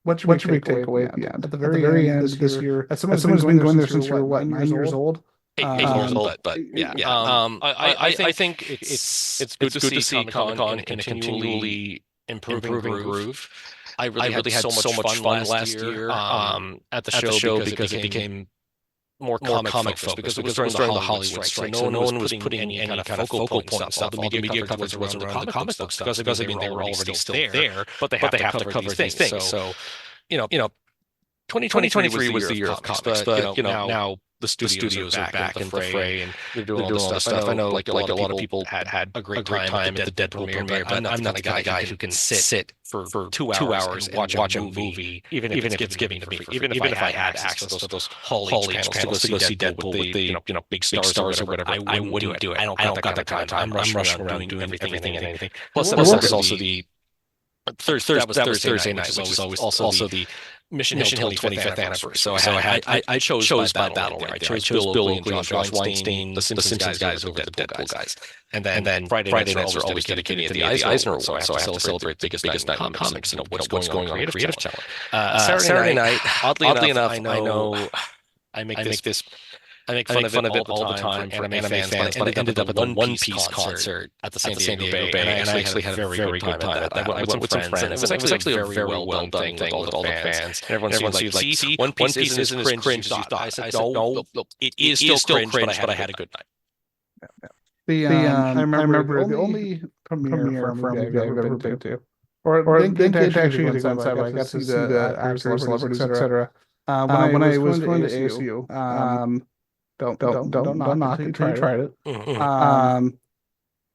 What should we take away at the end? At the very end this year, as someone's been going there since you're what, 9 years old? 8 years old, but yeah. I think it's good to see Comic-Con in a continually improving groove. I really had so much fun last year at the show because it became more comic focused because it was during the Hollywood strike. So no one was putting any kind of focal point and stuff. All the media coverage was around the comic book stuff because I mean they were already still there, but they have to cover these things. So 2023 was the year of comics, but now the studios are back in the fray and they're doing all this stuff. I know like a lot of people had a great time at the Deadpool premiere, but I'm not the kind of guy who can sit for 2 hours and watch a movie, even if it's given to me, even if I had access to those Hall H channels to go see Deadpool with the big stars or whatever. I wouldn't do it. I don't got that kind of time. I'm rushing around doing everything and anything. Plus, there's also the Thursday night, which is always also the Mission Hill 25th anniversary. So I chose that battle right there. I chose Bill Oakley and Josh Weinstein, the Simpsons guys over the Deadpool guys. And then Friday nights are always dedicated to the Eisner Awards. So I have to celebrate the biggest night in comics, what's going on Creative Challenge. Saturday night, oddly enough, I know I make fun of it all the time for anime fans, but I ended up at the One Piece concert at the San Diego Bay, and I actually had a very good time at that. I went with some friends. It was actually a very well done thing with all the fans. And everyone seemed like, see, One Piece isn't as cringe as you thought. I said, no, it is still cringe, but I had a good night. I remember the only premiere for a movie I've ever been to, or didn't get to actually go inside, but I got to see the actors, celebrities, etc. When I was going to ASU, don't knock it until you tried it.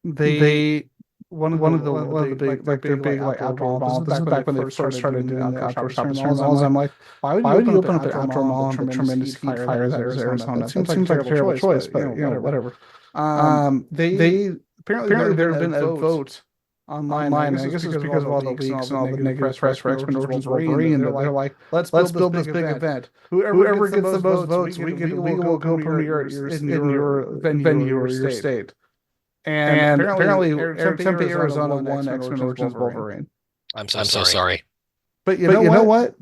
They one of the big their big like outdoor malls. This is back when they first started doing the outdoor shopping malls. I'm like, why would you open up an outdoor mall in the tremendous heat fire that is Arizona? It seems like a terrible choice, but whatever. They apparently there have been a vote online. I guess it's because of all the leaks and all the negative press for X-Men Origins Wolverine. They're like, let's build this big event. Whoever gets the most votes, we will go premiere in your venue or your state. And apparently Tempe, Arizona won X-Men Origins Wolverine. I'm so sorry. But you know what?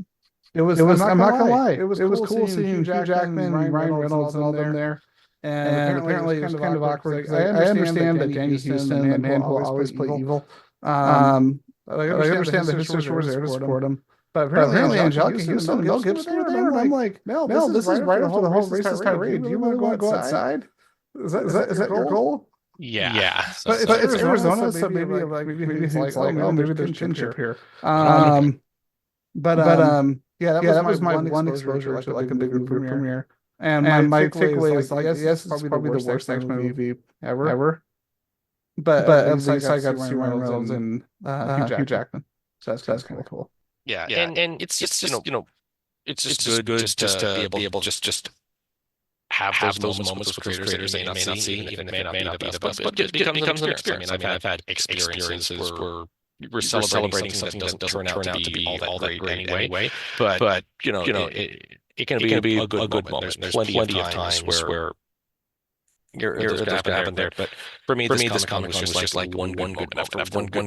It was. I'm not gonna lie. It was cool seeing Hugh Jackman, Ryan Reynolds, and all them there. And apparently it was kind of awkward. I understand that Danny Houston, the man who will always play evil. I understand that his sister was there to support him. But apparently Angelica Houston and Mel Gibson were there. And I'm like, Mel, this is right after the whole racist tirade. Do you want to go outside? Is that your goal? Yeah. But it's Arizona, so maybe it's like, oh, maybe there's kinship here. Yeah, that was my one exposure to like a big group premiere. And my takeaway is like, yes, it's probably the worst X-Men movie ever. But at least I got to see Ryan Reynolds and Hugh Jackman. So that's kind of cool. Yeah. And it's just it's just good just to be able just have those moments with creators that you may not see, even if it may not be the best, but it becomes an experience. I mean, I've had experiences where we're celebrating something that doesn't turn out to be all that great anyway. But it can be a good moment. There's plenty of times where there's gonna happen there. But for me, this comic was just like one good moment after one good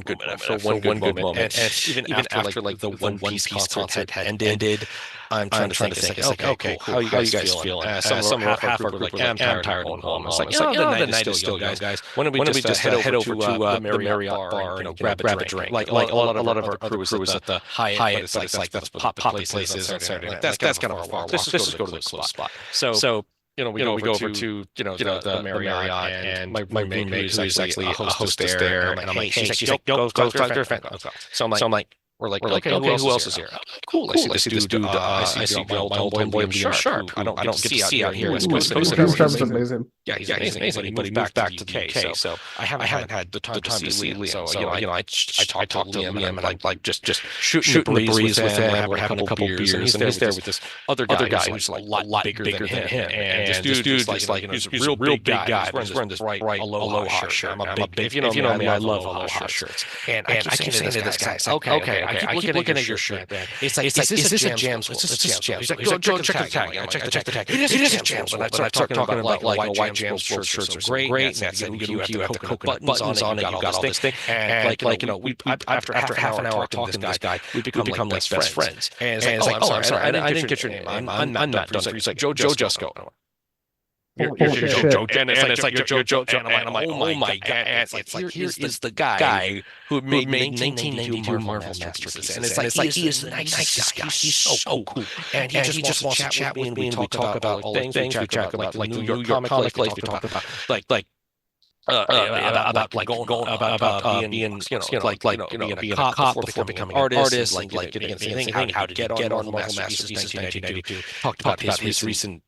moment. And even after like the One Piece concert had ended, I'm trying to think, it's like, okay, how you guys feeling? Some half our group were like, I'm tired of going home. It's like, the night is still young, guys. When don't we just head over to the Marriott bar and grab a drink? Like a lot of our crew is at the Hyatt, but it's like the pop places on Saturday night. That's kind of far. Let's just go to the close spot. So we go over to the Marriott, and my roommate who's actually a hostess there, and I'm like, hey, she's like, go talk to her friend. So I'm like, We're like, okay, who else is here? Cool. I see this dude. I see my old homeboy Liam Sharp, who I don't get to see out here West Coast. Liam Sharp's amazing. Yeah, he's amazing. But he moved back to the UK, so I haven't had the time to see Liam. So I talked to Liam and like just shooting the breeze with him. We're having a couple beers, and he's there with this other guy who's like a lot bigger than him. And this dude is like, he's a real big guy. He's wearing this bright Aloha shirt. I'm a big, if you know me, I love Aloha shirts. And I keep saying to this guy, okay. I keep looking at your shirt, man. It's like, is this a jam school? Is this a jam school? He's like, go check the tag. I check the tag. It is a jam school. And I start talking about why jam school shirts are great. And you have the coconut buttons on it. You got all this thing. And like we after half an hour talking to this guy, we become like best friends. And it's like, oh, I'm sorry, I didn't get your name. I'm not Dunford. He's like, Joe Jusko. You're Joe, and it's like Joe, and I'm like, oh my god! It's like here is the guy who made 1992 Marvel Masterpieces, and it's like he is the nicest guy. He's so cool, and he just wants to chat with me, and we talk about all the things. We talk about like New York comic life. We talk about being being a cop before becoming an artist, like getting anything. How did he get on Marvel Masterpieces 1992? Talked about his recent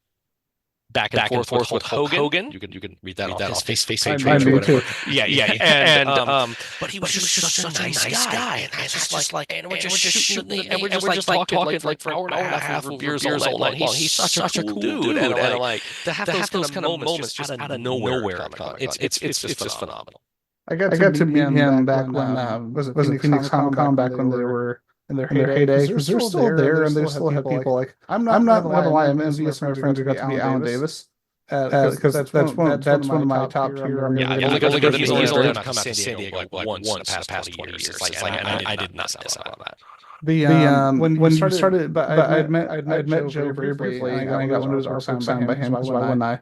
back and forth with Hogan. You can read that off his face page or whatever. Yeah. And but he was just such a nice guy. And I was just like, and we're just shooting, and we're just like talking like for an hour and a half over beers all night long. He's such a cool dude. And I'm like, to have those kind of moments just out of nowhere. It's just phenomenal. I got to meet him back when was it Phoenix Comicon back when they were in their heyday, because they're still there, and they still have people like I'm not gonna lie, I'm envious of my friends who got to meet Alan Davis, because that's one of my top tier. He's only come out to San Diego like once in the past 20 years. It's like I did not miss out on that. When you started, but I'd met Joe very briefly, and I got one of his artworks signed by him. That's why one night.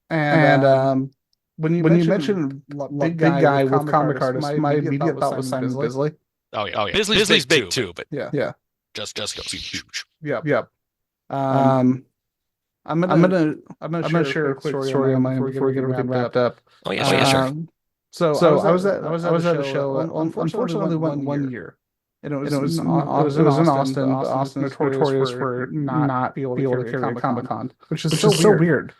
And when you mentioned big guy with comic artist, my immediate thought was Simon Bisley. Oh yeah. Bisley's big too, but yeah. Just goes huge. Yep. I'm gonna share a quick story on mine before we get wrapped up. Oh yeah, sure. So I was at a show. Unfortunately, only went 1 year. And it was in Austin. Austin notorious for not being able to carry a Comic-Con, which is so weird.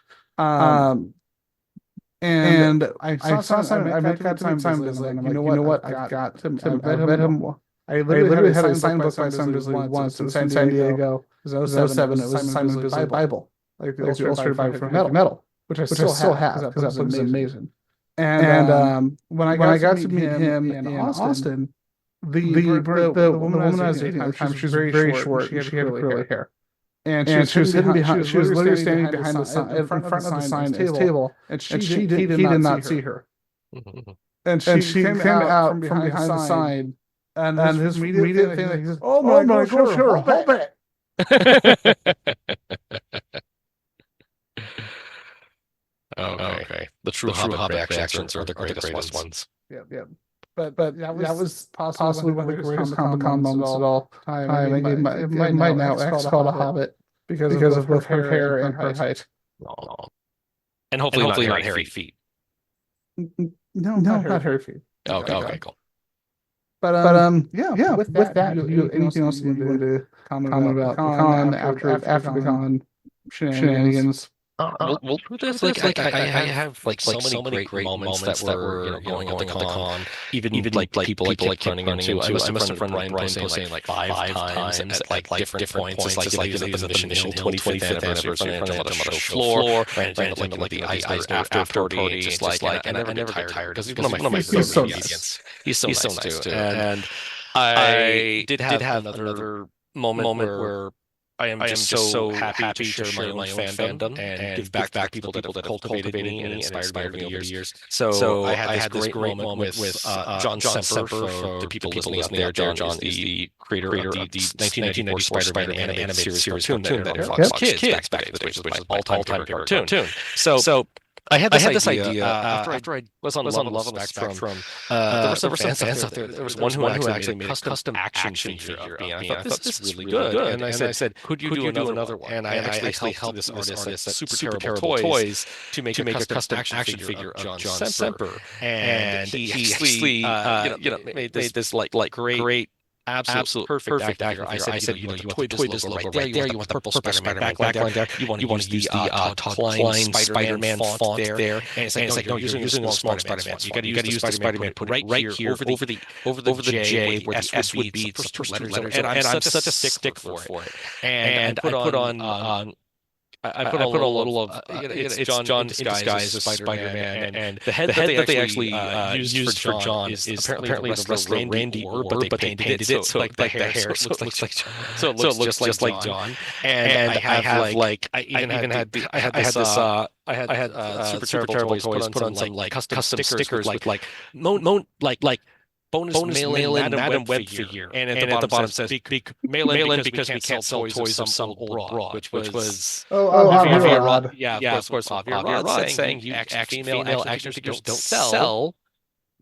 And I saw Simon. I met Simon Bisley, and I'm like, you know what? I've got to met him. I literally had a signed book by Simon Bisley once in San Diego. It was 07. It was Simon Bisley Bible, like the illustrated Bible from Metal, which I still have because that book is amazing. And when I got to meet him in Austin, the woman I was dating at the time, she was very short. She had curly hair. And she was literally standing behind the sign, in front of the sign table, and he did not see her. And she came out from behind the sign, and his immediate thing, he says, "Oh my God, sure, hold it." Okay. The true Hobbit reactions are the greatest ones. Yeah. But that was possibly one of the greatest Comic-Con moments of all time. It might now X called a Hobbit because of both her hair and her height. No. And hopefully not hairy feet. No, not hairy feet. Okay, cool. But yeah. With that, anything else you want to comment about the con after the con shenanigans? We'll do this. Like I have like so many great moments that were going on the con. Even like people like running into. I must have run Brian Posehn like five times at like different points. It's like it was at the Mission Hill 25th anniversary, ran into the show floor, ran into like the Eisner after party, just like and I never get tired because he's one of my favorite comedians. He's so nice too. And I did have another moment where I am just so happy to share my own fandom and give back to people that have cultivated me and inspired me over the years. So I had this great moment with John Semper. For the people listening out there, John is the creator of the 1994 Spider-Man animated series cartoon that Fox Kids back in the day, which is my all-time favorite cartoon. So I had this idea after I was on Love and Respect from there were some fans out there. There was one who actually made a custom action figure of me. I thought this is really good. And I said, could you do another one? And I actually helped this artist at Super Terrible Toys to make a custom action figure of John Semper. And he actually made this like great Absolute perfect actor. I said, you want the Toy Biz logo right there. You want the purple Spider-Man backline there. You want to use the Todd Klein Spider-Man font there. And it's like, no, you're using the small Spider-Man font. You got to use the Spider-Man, put it right here over the J where the S would be. It's the first two letters. And I'm such a stickler for it. And I put on I put a little of it's John in disguise as Spider-Man, and the head that they actually used for John is apparently the wrestler Randy Orr, but they painted it so like the hair looks like John. So it looks just like John. And I have like I had Super Terrible Toys put on some like custom stickers with like bonus mail in Madam Web figure. And at the bottom says mail in because we can't sell toys of some old broad, which was Javier Rod. Yeah, of course, Javier Rod saying you female action figures don't sell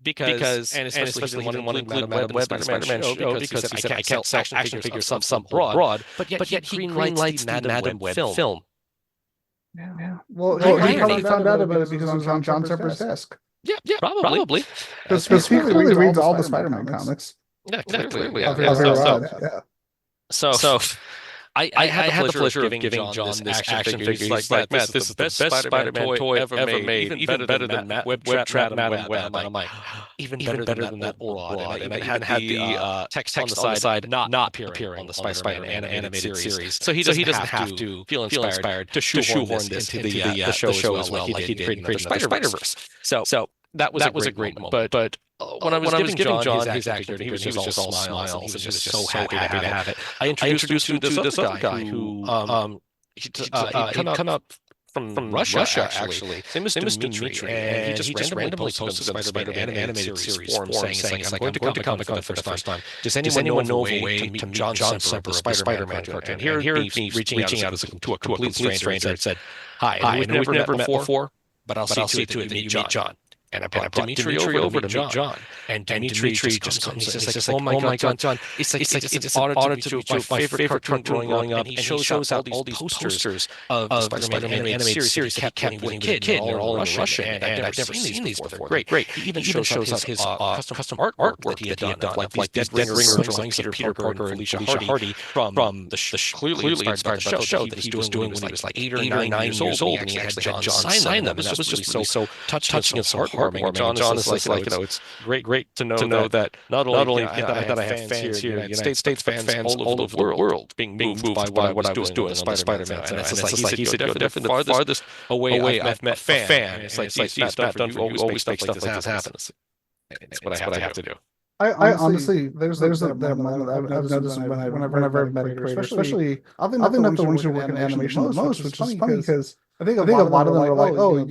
because and especially he didn't want to include Madam Web in the Spider-Man show because he said I can't sell action figures of some broad, but yet he greenlights the Madam Web film. Yeah. Well, he probably found out about it because it was on John Sepper's desk. Yeah, probably. Because he clearly reads all the Spider-Man comics. Yeah, clearly. So I had the pleasure of giving John this action figure. He's like, Matt, this is the best Spider-Man toy ever made, even better than Web Trap Madam Web. And I'm like, even better than that broad. And I even had the text on the side not appearing on the Spider-Man animated series. So he doesn't have to feel inspired to shoehorn this into the show as well, like he did in Spider-Verse. So that was a great moment. But when I was giving John his action figure, he was just all smiles. He was just so happy to have it. I introduced him to this other guy who he'd come up from Russia, actually. His name is Dmitry, and he just randomly posted on the Spider-Man animated series forum saying, I'm going to Comicon for the first time. Does anyone know of a way to meet John Semper of the Spider-Man cartoon? And here me reaching out to a complete stranger and said, hi, I know we've never met before, but I'll see to it that you meet John. And I brought Dmitry over to meet John. And Dmitry just comes and says, oh my God, John, it's an honor to do my favorite cartoon growing up. And he shows out all these posters of the Spider-Man animated series he kept when he was a kid. They're all in Russian. And I've never seen these before. Great. He even shows out his custom artwork that he had done, like these dead ringer drawings of Peter Parker and Felicia Hardy from the clearly inspired by the show that he was doing when he was like 8 or 9 years old. And he actually had John sign them. And that was just so touching and so heartwarming. John is like, it's great to know that not only that I have fans here in the United States, fans all over the world being moved by what I was doing with Spider-Man. And it's just like, he said, you're definitely the farthest away I've met a fan. It's like, Matt Dunford, you always make stuff like this happen. It's what I have to do. I honestly, there's that moment I've noticed whenever I've met a creator, especially I've not the ones who work in animation the most, which is funny because I think a lot of them are like, oh,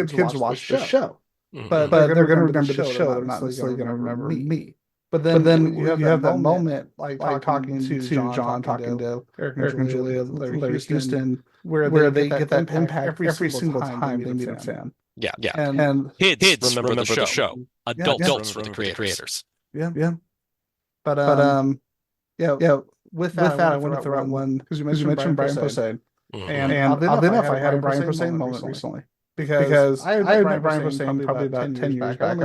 kids watch the show. But they're going to remember the show. They're not necessarily going to remember me. But then you have that moment, like talking to John, talking to Eric and Julia, Larry Houston, where they get that impact every single time they meet a fan. Yeah. And kids remember the show. Adults remember the creators. Yeah. But with that, I want to throw out one because you mentioned Brian Posehn, and oddly enough, I had a Brian Posehn moment recently. Because I had met Brian Posehn probably about 10 years back. I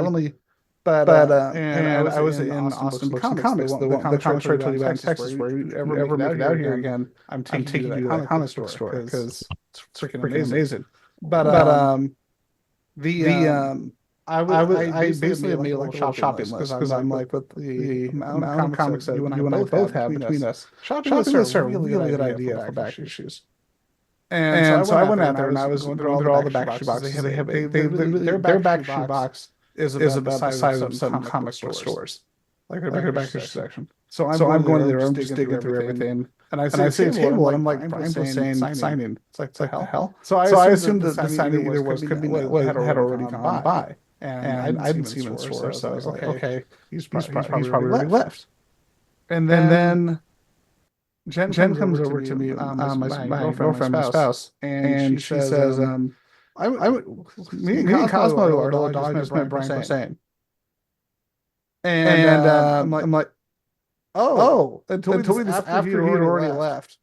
was in Austin Books and Comics, the comic store I told you about in Texas, where you ever make it out here again, I'm taking you to that comic store because it's freaking amazing. I basically made like a shopping list because I'm like, with the amount of comics that you and I both have between us, shopping lists are a really good idea for back issues. And so I went out there and I was going through all the back issue boxes. Their back issue box is about the size of some comic stores, like their back issue section. So I'm going there, I'm just digging through everything. And I see a table, and I'm like, Brian Posehn signing. It's like, the hell? So I assumed that the signing could be what had already gone by. And I didn't see him in the store, so I was like, okay, he's probably already left. And then Jen comes over to me, my girlfriend, my spouse, and she says, me and Cosmo, our little dog, just met Brian Posehn. And I'm like, oh, and told me this after he already left.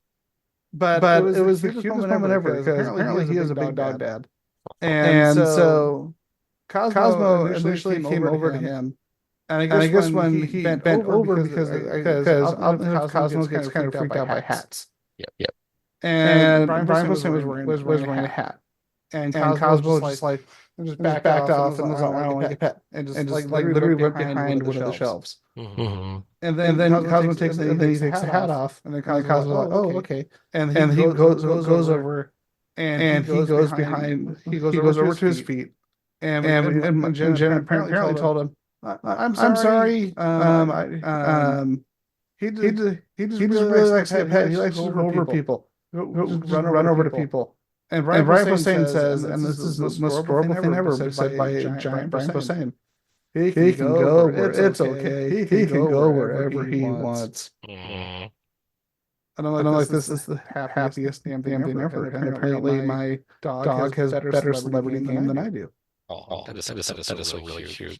But it was the cutest moment ever, because apparently he is a big dog dad. And so Cosmo initially came over to him And I guess when he bent over because Cosmo gets kind of freaked out by hats. Yep. And Brian Posehn was wearing a hat. And Cosmo just like just backed off and was like, I don't want to get pet. And just like literally went behind one of the shelves. Mm-hmm. And then Cosmo takes the hat off. And then Cosmo's like, oh, okay. And he goes over and he goes over to his feet. And Jen apparently told him, I'm sorry. He just really likes to get pet. He likes to go over people. Run over to people. And Brian Posehn says, and this is the most horrible thing ever said by giant Brian Posehn, he can go where it's okay. He can go wherever he wants. Mm-hmm. And I'm like, this is the happiest damn thing ever. And apparently my dog has better celebrity game than I do. Oh, that is so really cute.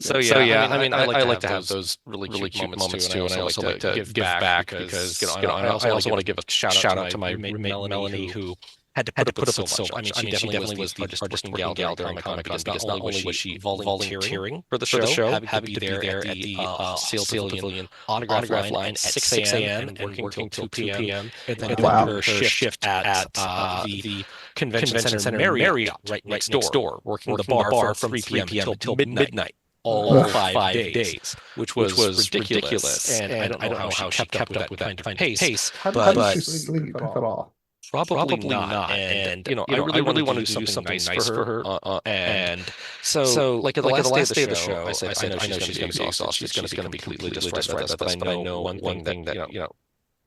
So yeah, I mean, I like to have those really cute moments too, and I also like to give back because I also want to give a shout out to my roommate Melanie, who had to put up with so much. I mean, she definitely was the hardest working gal during Comic-Con because not only was she volunteering for the show, having to be there at the Seal Pavilion autograph line at 6 a.m. and working till 2 p.m. and then doing her shift at the Convention Center Marriott right next door, working the bar from 3 p.m. till midnight. All 5 days, which was ridiculous. And I don't know how she kept up with that kind of pace. How did she sleep at all? Probably not. And I really wanted to do something nice for her. And so like at the last day of the show, I said, I know she's going to be exhausted. She's going to be completely destroyed. But I know one thing that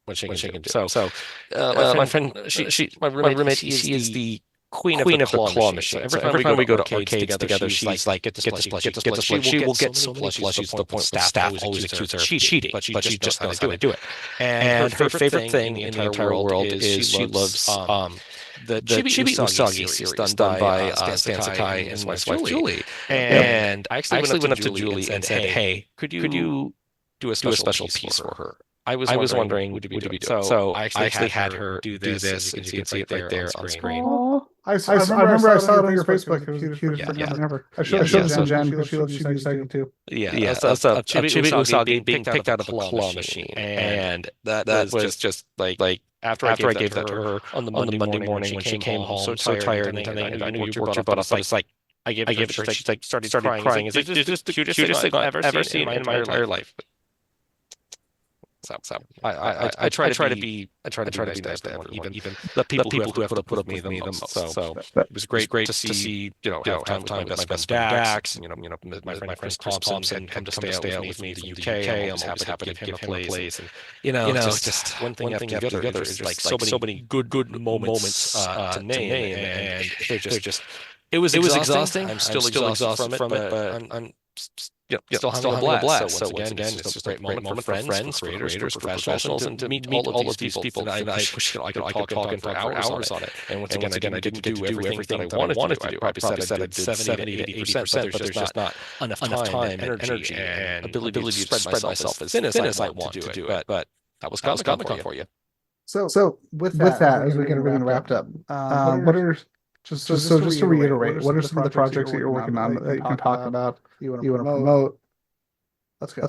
when she can do. So my friend, my roommate, she is the queen of the claw machine. Every time we go to arcades together, she's like, get this play. She will get so many plushies to the point where staff always accuse her of cheating, but she just knows how to do it. And her favorite thing in the entire world is she loves the Chibi Usagi series done by Stan Sakai and his wife Julie. And I actually went up to Julie and said, hey, could you do a special piece for her? I was wondering, would you be doing? So I actually had her do this, and you can see it right there on screen. I remember I saw it on your Facebook. It was the cutest thing ever. I showed it to Jen because she loves Chibi Usagi too. Yeah, that's a Chibi Usagi being picked out of a claw machine, and that was just like after I gave that to her on the Monday morning when she came home so tired and I knew you worked your butt off. I was like, I gave it to her. She started crying. It's like, this is the cutest thing I've ever seen in my entire life. So I try to be nice to everyone, even the people who have to put up with me the most. So it was great to see have time with my best friend Dax, and my friend Chris Thompson come to stay out with me in the UK. I'm always happy to give him a place, and just one thing after the other. There's like so many good moments to name, and they're just. It was exhausting. I'm still exhausted from it, but I'm still having a blast. So once again, it's just a great moment for friends, for creators, for professionals, and to meet all of these people. And I could talk for hours on it. And once again, I didn't do everything I wanted to do. I probably said I did 70 to 80%, but there's just not enough time and energy and ability to spread myself as thin as I want to do it. But that was Comic-Con for you. So with that, as we get everything wrapped up, what are just to reiterate, what are some of the projects that you're working on that you can talk about, you want to promote? Let's go.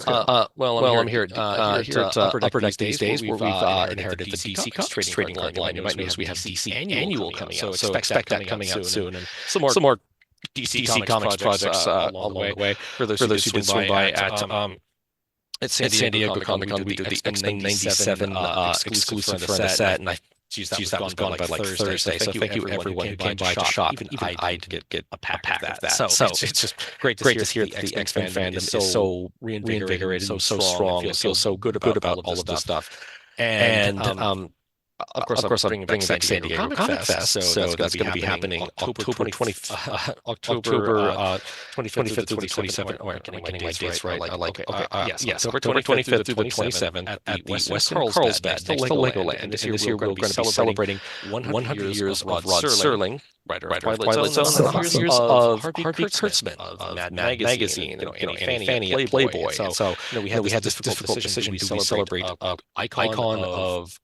Well, I'm here at Upper Deck these days where we've inherited the DC Comics trading card line. You might notice we have DC Annual coming out, so expect that coming out soon. And some more DC Comics projects along the way. For those who did swing by at San Diego Comicon, we did the X-Men 97 exclusive for the set, and that was gone by like Thursday. So thank you everyone who came by to shop. Even I did get a pack of that. So it's just great to hear that the X-Men fandom is so reinvigorated, so strong, and feels so good about all of this stuff. And of course, I'm bringing back San Diego Comic Fest, so that's going to be happening October 25th through the 27th. Oh, I'm getting my dates right. Yes, October 25th through the 27th at the West Carlsbad next to Legoland. This year we're going to be celebrating 100 years of Rod Serling, writer of Twilight Zone, and 100 years of Harvey Kurtzman of Mad Magazine, Fanny, Playboy. So we had this difficult decision: do we celebrate an icon of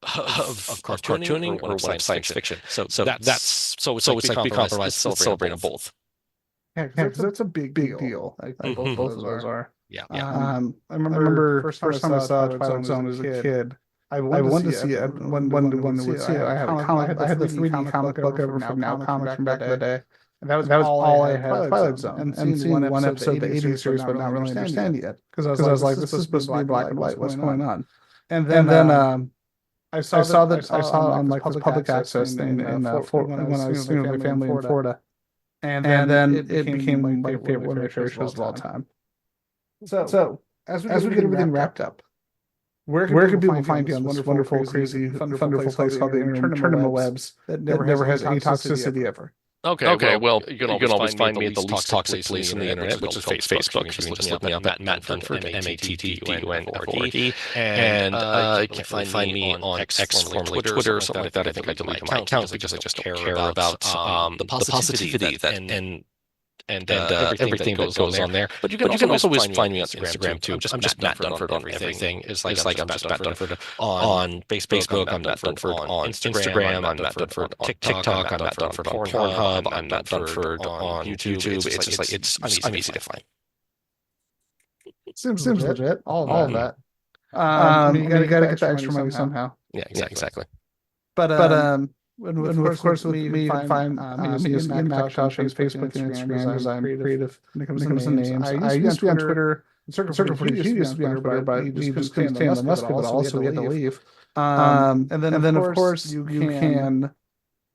cartooning or science fiction? So it's like we compromise, celebrate them both. Yeah, because that's a big deal. Like Mhm. both of those are. Yeah. I remember first time I saw Twilight Zone as a kid. I wanted to see it when one would see it. I had a comic. I had the 3D comic book ever from Now Comics from back in the day. And that was all I had at Twilight Zone. And seeing one episode of the 80s series, but not really understand it yet. Because I was like, this is supposed to be black and white. What's going on? And then I saw on like this public access thing when I was seeing my family in Florida. And then it became one of my favorite shows of all time. So as we get everything wrapped up, where can people find you on this wonderful, crazy, wonderful place called the internet that never has any toxicity ever? Okay, well, you can always find me at the least toxic place on the internet, which is Facebook. You can just look me up at Matt Dunford, MattDunford. And you can find me on X, formerly Twitter, or something like that. I think I deleted my account because I just care about the positivity and everything that goes on there. But you can also always find me on Instagram too. I'm just Matt Dunford on everything. It's like I'm just Matt Dunford on Facebook. I'm Matt Dunford on Instagram. I'm Matt Dunford on TikTok. I'm Matt Dunford on Pornhub. I'm Matt Dunford on YouTube. It's just like I'm easy to find. Seems legit. All of that. You gotta get the extra money somehow. Yeah, exactly. But of course, with me, you can find me as Ian McIntosh on Facebook and Instagram because I'm creative when it comes to names. I used to be on Twitter. Circle 42 used to be on Twitter, but we just couldn't stay on the must but also we had to leave. And then of course you can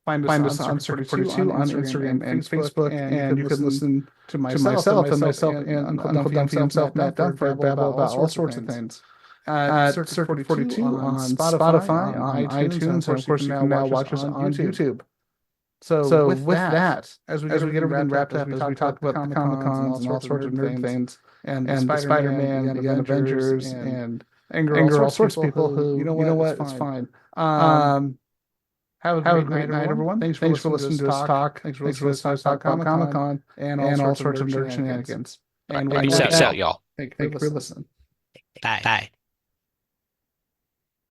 find us on Circle 42 on Instagram and Facebook, and you can listen to myself and Uncle Dumpy himself, Matt Dunford, babble about all sorts of things. Circuit 42 on Spotify, on iTunes, and of course you can now watch us on YouTube. So with that, as we get everything wrapped up, as we talk about the Comic-Cons and all sorts of nerd things, and Spider-Man, the Avengers, and anger all sorts of people who, you know what, it's fine. Have a great night, everyone. Thanks for listening to us talk. Thanks for listening to us talk about Comic-Con and all sorts of nerd shenanigans. Peace out, y'all. Thank you for listening. Bye.